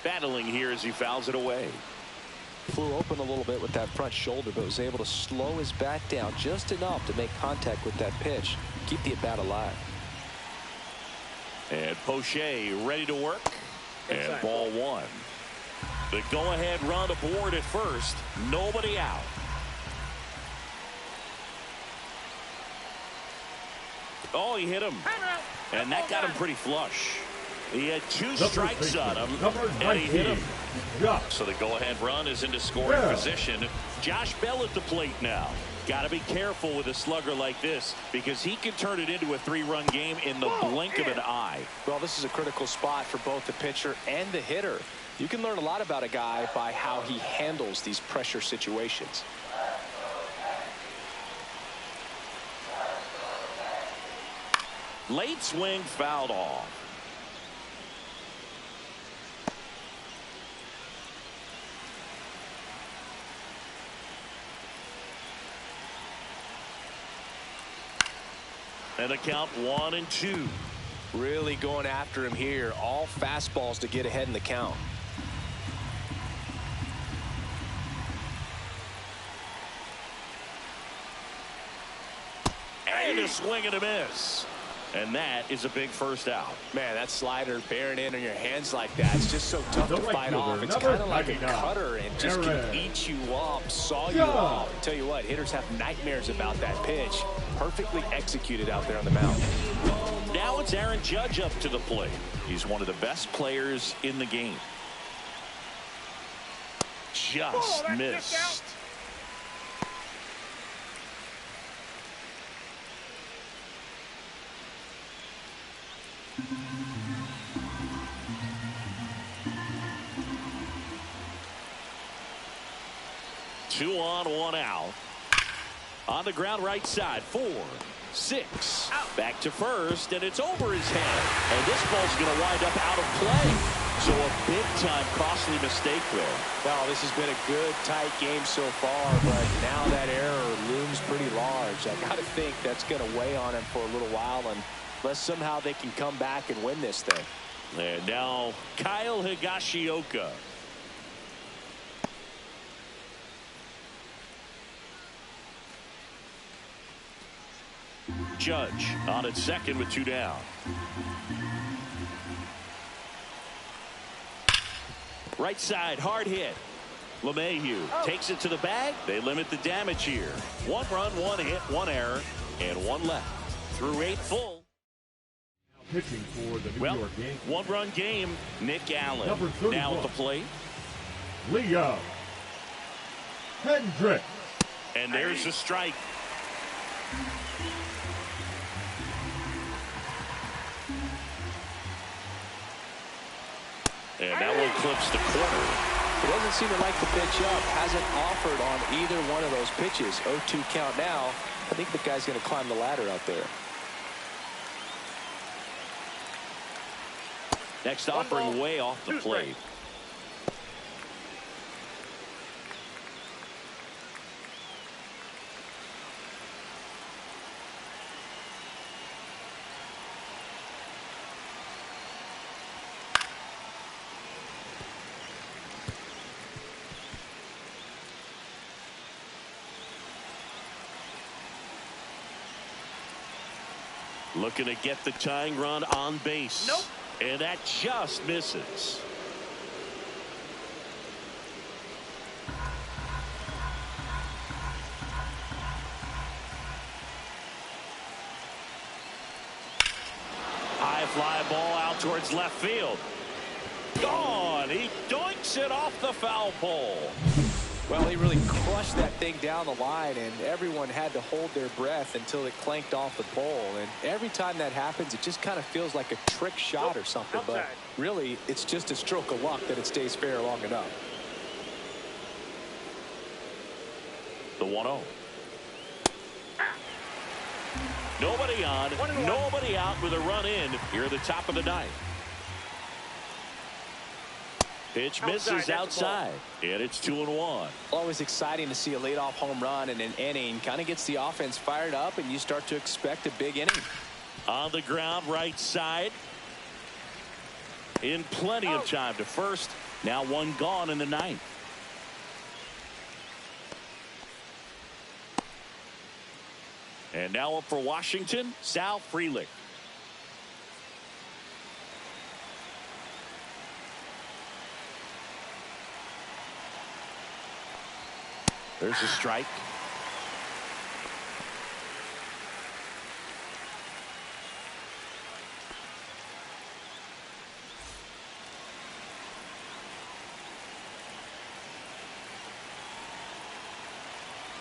Battling here as he fouls it away. Flew open a little bit with that front shoulder, but was able to slow his bat down just enough to make contact with that pitch. Keep the at-bat alive. And Poche ready to work. And ball one. The go-ahead run aboard at first. Nobody out. Oh, he hit him. And that got him pretty flush. He had 2 strikes on him, and he hit him. So the go-ahead run is into scoring position. Josh Bell at the plate now. Got to be careful with a slugger like this because he can turn it into a 3-run game in the blink of an eye. Well, this is a critical spot for both the pitcher and the hitter. You can learn a lot about a guy by how he handles these pressure situations. Late swing fouled off. And the count 1-2. Really going after him here. All fastballs to get ahead in the count. And a swing and a miss. And that is a big first out. Man, that slider bearing in on your hands like that, it's just so tough to fight off. It's kind of like a cutter and just can eat you up, saw you off. I tell you what, hitters have nightmares about that pitch. Perfectly executed out there on the mound. Now it's Aaron Judge up to the plate. He's one of the best players in the game. Just missed. Two on, one out. On the ground right side. 4-6. Back to first, and it's over his head. And this ball's going to wind up out of play. So a big-time costly mistake there. Well, this has been a good, tight game so far, but now that error looms pretty large. I got to think that's going to weigh on him for a little while, unless somehow they can come back and win this thing. And now Kyle Higashioka. Judge on at second with 2 down. Right side, hard hit. LeMahieu takes it to the bag. They limit the damage here. 1 run, 1 hit, 1 error, and 1 left. Through 8 full. Pitching for the New York Yankees. 1-run game. Nick Allen now at the plate. Leo Hendricks. And there's a strike. And that one clips the corner. He doesn't seem to like the pitch up. Hasn't offered on either one of those pitches. 0-2 count now. I think the guy's going to climb the ladder out there. Next offering way off the plate. Looking to get the tying run on base. Nope. And that just misses. High fly ball out towards left field. Gone. He doinks it off the foul pole. Well, he really crushed that thing down the line, and everyone had to hold their breath until it clanked off the pole. And every time that happens, it just kind of feels like a trick shot or something. But really, it's just a stroke of luck that it stays fair long enough. The 1-0. Nobody on, nobody out with a run in here at the top of the ninth. Pitch misses outside, and it's 2-1. Always exciting to see a leadoff home run in an inning. Kind of gets the offense fired up, and you start to expect a big inning. On the ground, right side. In plenty of time to first. Now one gone in the ninth. And now up for Washington, Sal Frelick. There's a strike.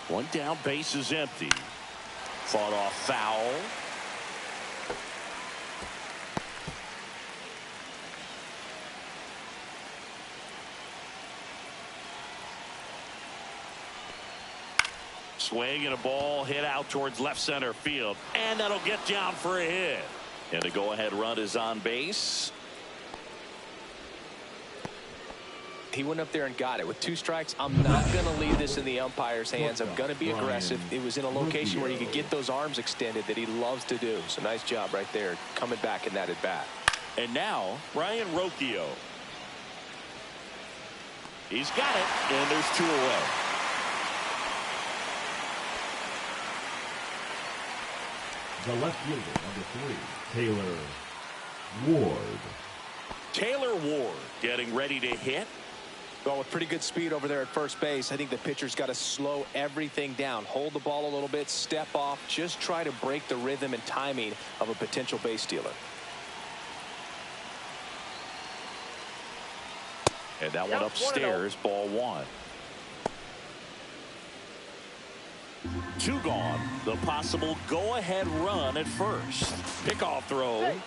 One down, base is empty. Fought off foul. Swing and a ball hit out towards left center field. And that'll get down for a hit. And the go-ahead run is on base. He went up there and got it. With 2 strikes, I'm not going to leave this in the umpire's hands. I'm going to be aggressive. It was in a location where he could get those arms extended that he loves to do. So nice job right there, coming back in that at bat. And now, Ryan Rocchio. He's got it, and there's 2 away. The left fielder, number 3, Taylor Ward. Taylor Ward getting ready to hit. Well, with pretty good speed over there at first base, I think the pitcher's got to slow everything down. Hold the ball a little bit, step off, just try to break the rhythm and timing of a potential base stealer. And that one upstairs, ball 1. 2 gone. The possible go-ahead run at first. Pickoff throw. Hey.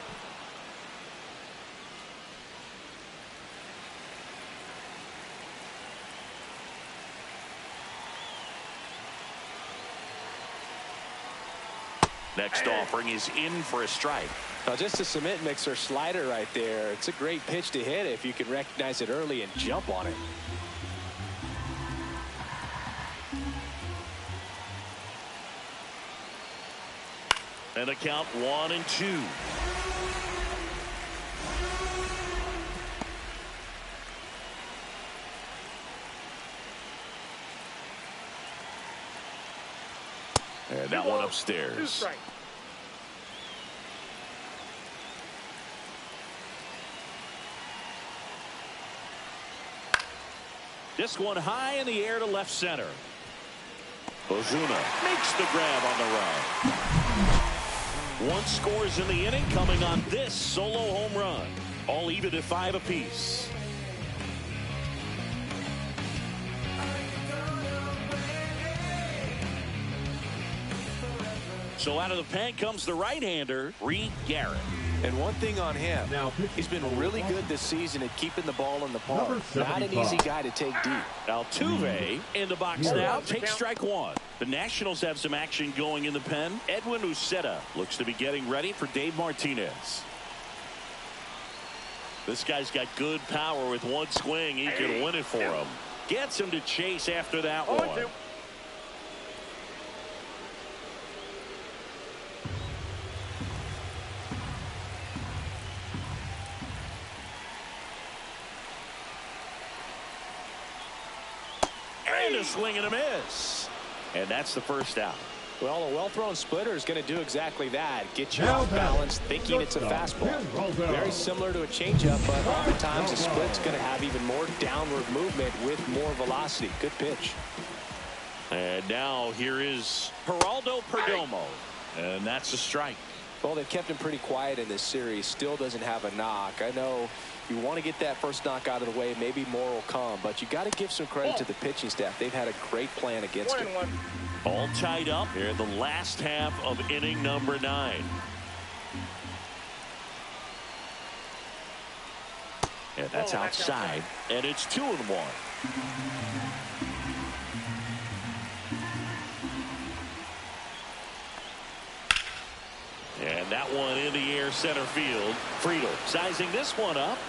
Next offering is in for a strike. Now just a cement mixer slider right there. It's a great pitch to hit if you can recognize it early and jump on it. And a count 1-2. And that one upstairs. 2 strikes. This one high in the air to left center. Ozuna makes the grab on the run. 1 scores in the inning, coming on this solo home run. All even at 5 apiece. So out of the pen comes the right-hander, Reed Garrett. And one thing on him, he's been really good this season at keeping the ball in the park. Not an easy guy to take deep. Altuve in the box now. Takes strike 1. The Nationals have some action going in the pen. Edwin Uceta looks to be getting ready for Dave Martinez. This guy's got good power. With 1 swing, he can win it for him. Gets him to chase after that one. And a swing and a miss. And that's the first out. Well, a well-thrown splitter is going to do exactly that. Get you off balance, thinking it's a fastball. Very similar to a changeup, but oftentimes a split's going to have even more downward movement with more velocity. Good pitch. And now here is Geraldo Perdomo, and that's a strike. Well, they've kept him pretty quiet in this series. Still doesn't have a knock. I know you want to get that first knock out of the way. Maybe more will come, but you got to give some credit to the pitching staff. They've had a great plan against him. All tied up here in the last half of inning number 9. And that's outside, and it's 2-1. And that one in the air center field. Friedel sizing this one up.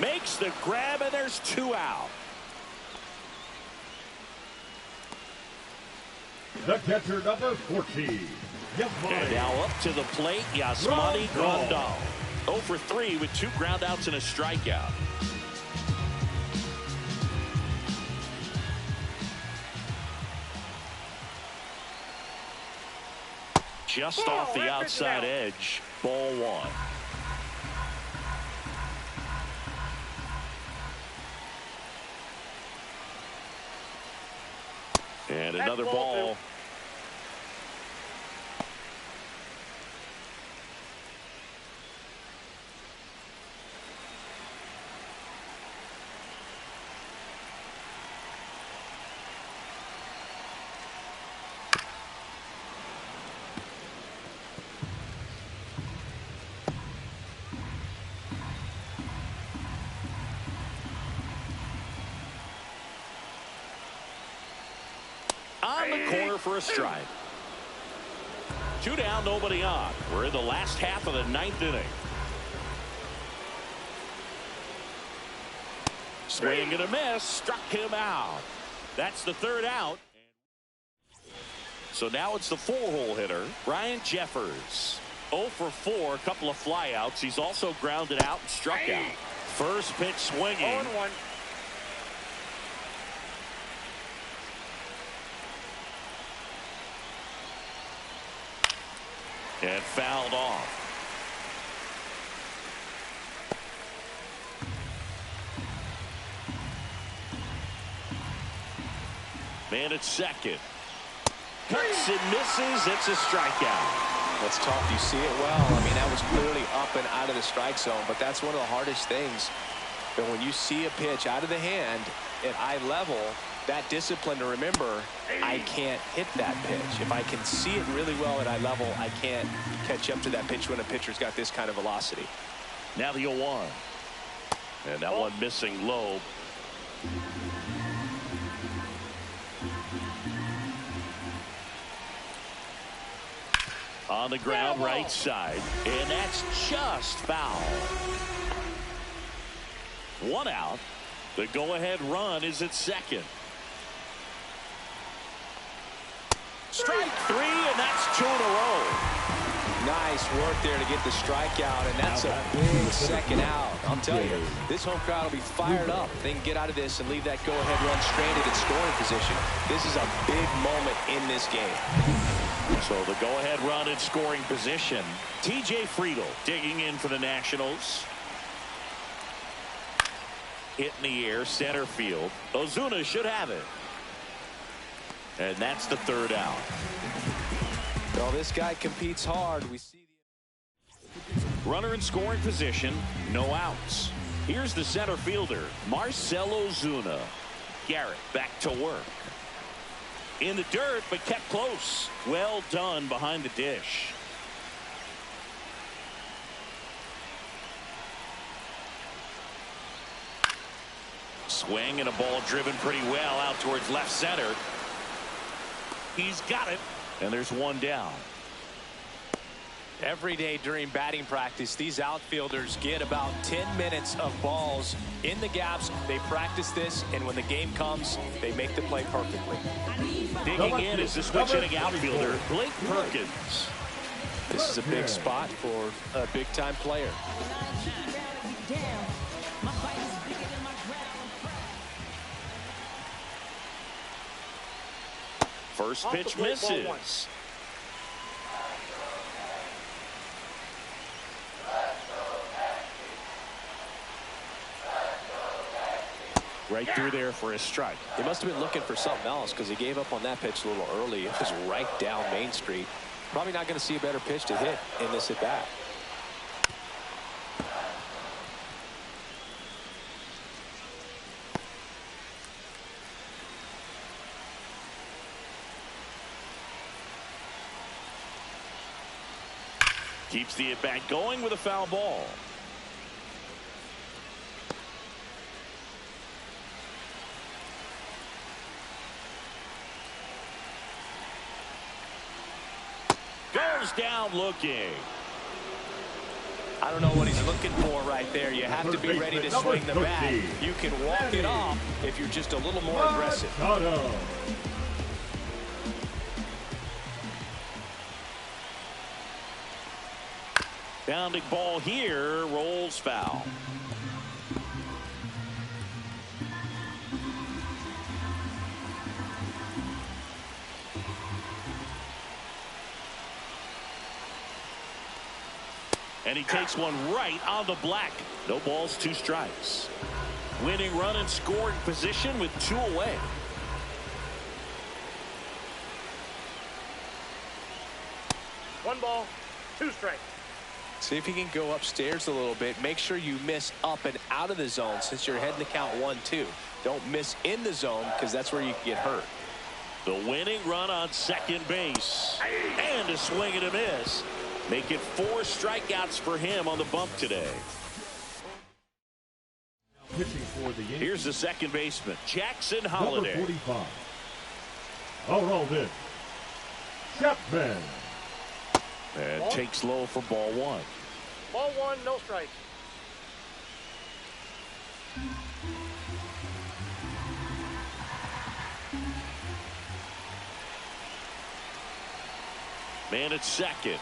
Makes the grab, and there's 2 out. The catcher, number 14. And now up to the plate, Yasmani Grandal. 0 for 3 with 2 groundouts and a strikeout. Just off the outside edge. Ball 1. And another ball. On the corner for a strike. 2 down, nobody on. We're in the last half of the 9th inning. Swing and a miss. Struck him out. That's the 3rd out. So now it's the 4-hole hitter, Ryan Jeffers. 0 for 4, a couple of flyouts. He's also grounded out and struck out. First pitch swinging. 0-1. And fouled off. Man at second. Cuts and misses. It's a strikeout. That's tough. You see it well. I mean, that was clearly up and out of the strike zone, but that's one of the hardest things. And when you see a pitch out of the hand at eye level, that discipline to remember, I can't hit that pitch. If I can see it really well at eye level, I can't catch up to that pitch when a pitcher's got this kind of velocity. Now the 0-1. And that one missing low. On the ground, right side. And that's just foul. 1 out. The go-ahead run is at second. Strike 3, and that's 2 in a row. Nice work there to get the strikeout, and that's a big second out. I'll tell you, this home crowd will be fired up. They can get out of this and leave that go-ahead run stranded in scoring position. This is a big moment in this game. So the go-ahead run in scoring position. T.J. Friedel digging in for the Nationals. Hit in the air, center field. Ozuna should have it. And that's the 3rd out. Well, this guy competes hard. We see Runner in scoring position, no outs. Here's the center fielder, Marcell Ozuna. Garrett back to work. In the dirt, but kept close. Well done behind the dish. Swing and a ball driven pretty well out towards left center. He's got it, and there's 1 down. every day during batting practice, these outfielders get about 10 minutes of balls in the gaps. They practice this, and when the game comes, they make the play perfectly. Digging in is the switch-hitting outfielder, Blake Perkins. This is a big spot for a big-time player. First pitch misses. Right through there for a strike. He must have been looking for something else because he gave up on that pitch a little early. It was right down Main Street. Probably not going to see a better pitch to hit in this at bat. Keeps the at bat going with a foul ball. Goes down looking. I don't know what he's looking for right there. You have to be ready to swing the bat. You can walk it off if you're just a little more aggressive. Bounding ball here, rolls foul. And he takes one right on the black. No balls, 2 strikes. Winning run in scoring position with 2 away. One ball, 2 strikes. See if you can go upstairs a little bit. Make sure you miss up and out of the zone since you're heading to count 1-2. Don't miss in the zone because that's where you can get hurt. The winning run on second base. And a swing and a miss. Make it 4 strikeouts for him on the bump today. Pitching for the Yankees. Here's the second baseman, Jackson Holliday. Number 45. Aroldis Chapman. And takes low for ball 1. Ball 1, no strikes. Man at second.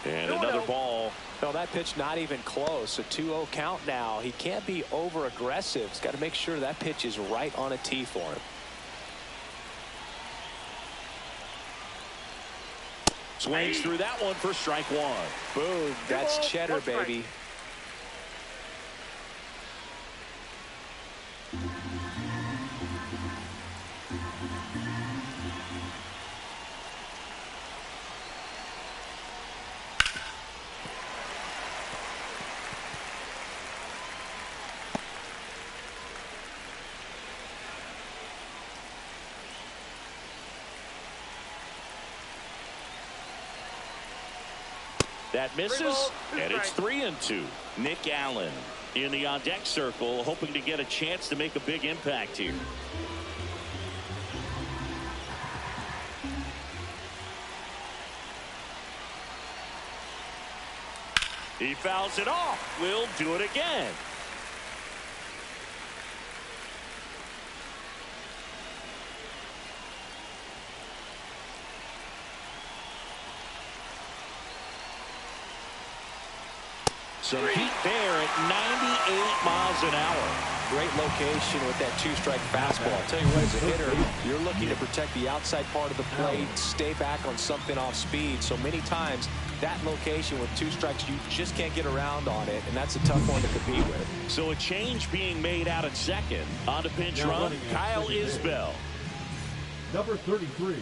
And another ball. No, that pitch not even close. A 2-0 count now. He can't be over aggressive. He's got to make sure that pitch is right on a tee for him. Swings through that one for strike 1. Boom. That's cheddar, baby. That misses, and it's 3-2. Nick Allen in the on-deck circle, hoping to get a chance to make a big impact here. He fouls it off. We'll do it again. Some heat there at 98 miles an hour. Great location with that 2-strike fastball. I'll tell you what, as a hitter, you're looking to protect the outside part of the plate, stay back on something off speed. So many times, that location with 2 strikes, you just can't get around on it, and that's a tough one to compete with. So a change being made out at second. On to pinch run, Kyle Isbell. Number 33.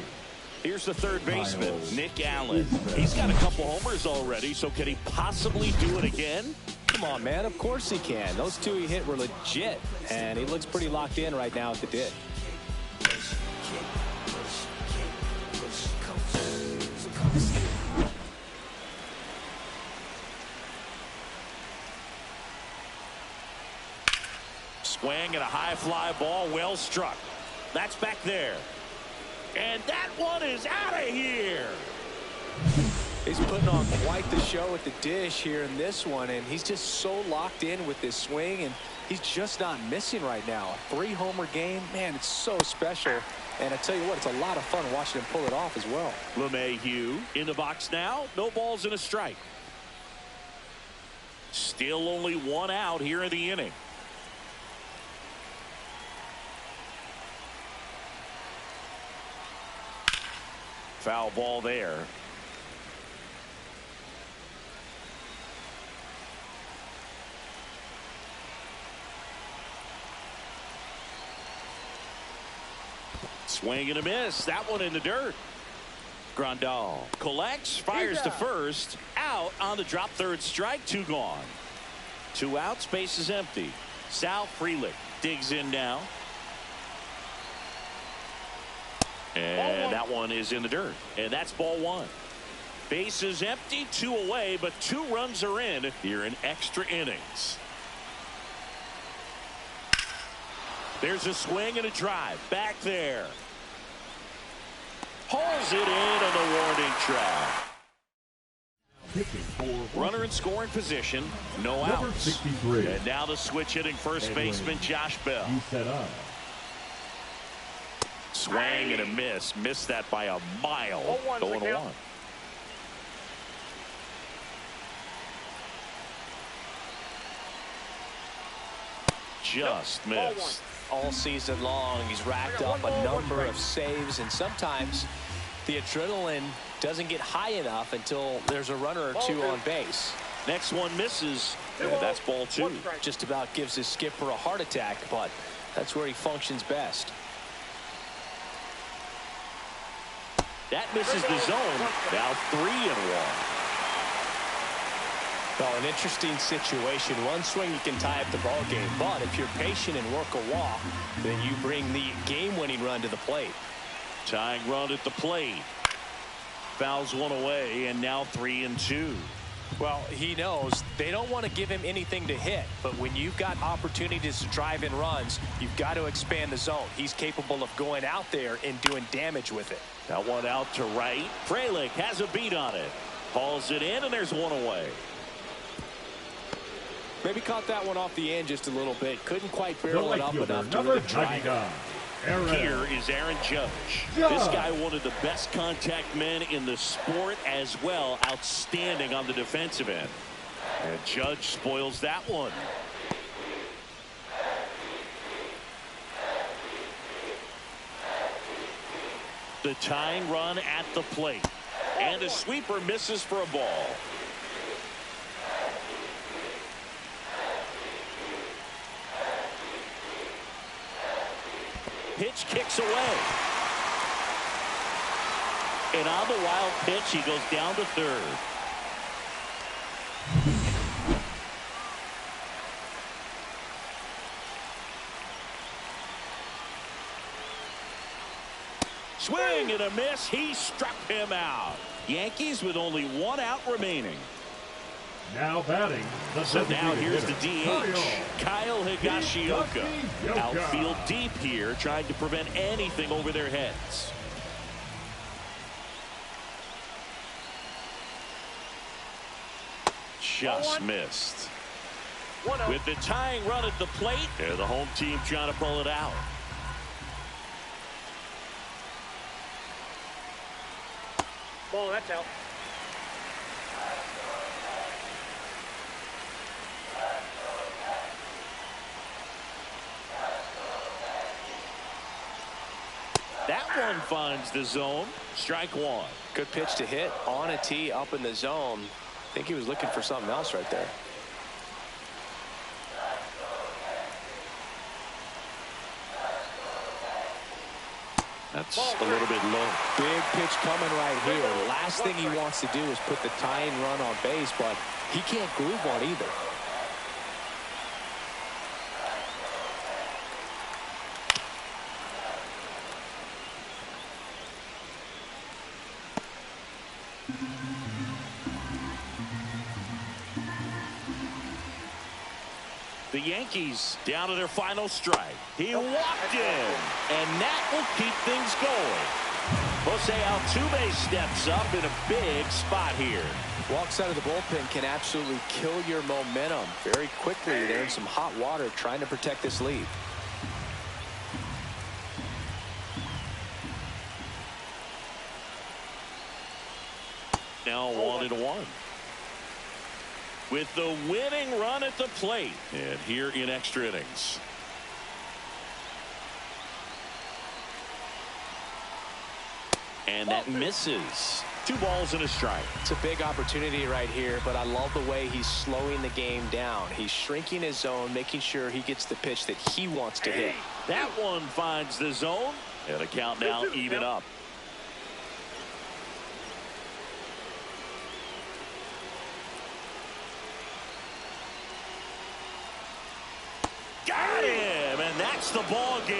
Here's the third baseman, Nick Allen. He's got a couple homers already, so can he possibly do it again? Come on, man. Of course he can. Those 2 he hit were legit, and he looks pretty locked in right now at the dip. Swing and a high fly ball, well struck. That's back there. And that one is out of here. He's putting on quite the show at the dish here in this one, and he's just so locked in with this swing, and he's just not missing right now. A 3-homer game, man, it's so special. And I tell you what, it's a lot of fun watching him pull it off as well. LeMahieu in the box now. No balls and a strike. Still only 1 out here in the inning. Foul ball there. Swing and a miss. That one in the dirt. Grandal collects, fires to first, out on the drop. Third strike, 2 gone. 2 outs, base is empty. Sal Frelick digs in now. And that one is in the dirt. And that's ball 1. Base is empty, 2 away, but 2 runs are in here in extra innings. There's a swing and a drive. Back there. Hauls it in on the warning track. Runner in scoring position. No outs. 63. And now the switch hitting first baseman Josh Bell. You set up. Swing and a miss. Missed that by a mile. 0-1. Just missed. All season long, he's racked up a number of saves, and sometimes the adrenaline doesn't get high enough until there's a runner or 2 on base. Next one misses, and that's ball 2. Just about gives his skipper a heart attack, but that's where he functions best. That misses the zone. Now 3-1. Well, an interesting situation. One swing, you can tie up the ball game, but if you're patient and work a walk, then you bring the game-winning run to the plate. Tying run at the plate. Fouls one away, and now 3-2. Well, he knows they don't want to give him anything to hit, but when you've got opportunities to drive in runs, you've got to expand the zone. He's capable of going out there and doing damage with it. That one out to right. Frelick has a beat on it. Hauls it in, and there's 1 away. Maybe caught that one off the end just a little bit. Couldn't quite barrel it up enough to really drive it. Here is Aaron Judge. This guy, one of the best contact men in the sport as well. Outstanding on the defensive end. And Judge spoils that one. The tying run at the plate. And a sweeper misses for a ball. Pitch kicks away. And on the wild pitch, he goes down to third. Swing and a miss. He struck him out. Yankees with only 1 out remaining. Now batting. So now here's the DH, Kyle Higashioka. Outfield deep here, trying to prevent anything over their heads. Just missed. With the tying run at the plate, they're the home team trying to pull it out. Ball, that's out. That one finds the zone. Strike 1. Good pitch to hit on a tee up in the zone. I think he was looking for something else right there. That's a little bit low. Big pitch coming right here. The last thing he wants to do is put the tying run on base, but he can't groove one either. The Yankees down to their final strike. He walked in, and that will keep things going. Jose Altuve steps up in a big spot here. Walks out of the bullpen can absolutely kill your momentum very quickly. They're in some hot water trying to protect this lead. Now 1-1. With the winning run at the plate. And here in extra innings. And that misses. 2 balls and a strike. It's a big opportunity right here, but I love the way he's slowing the game down. He's shrinking his zone, making sure he gets the pitch that he wants to hit. That one finds the zone, and a count now even up. Got him, and that's the ball game.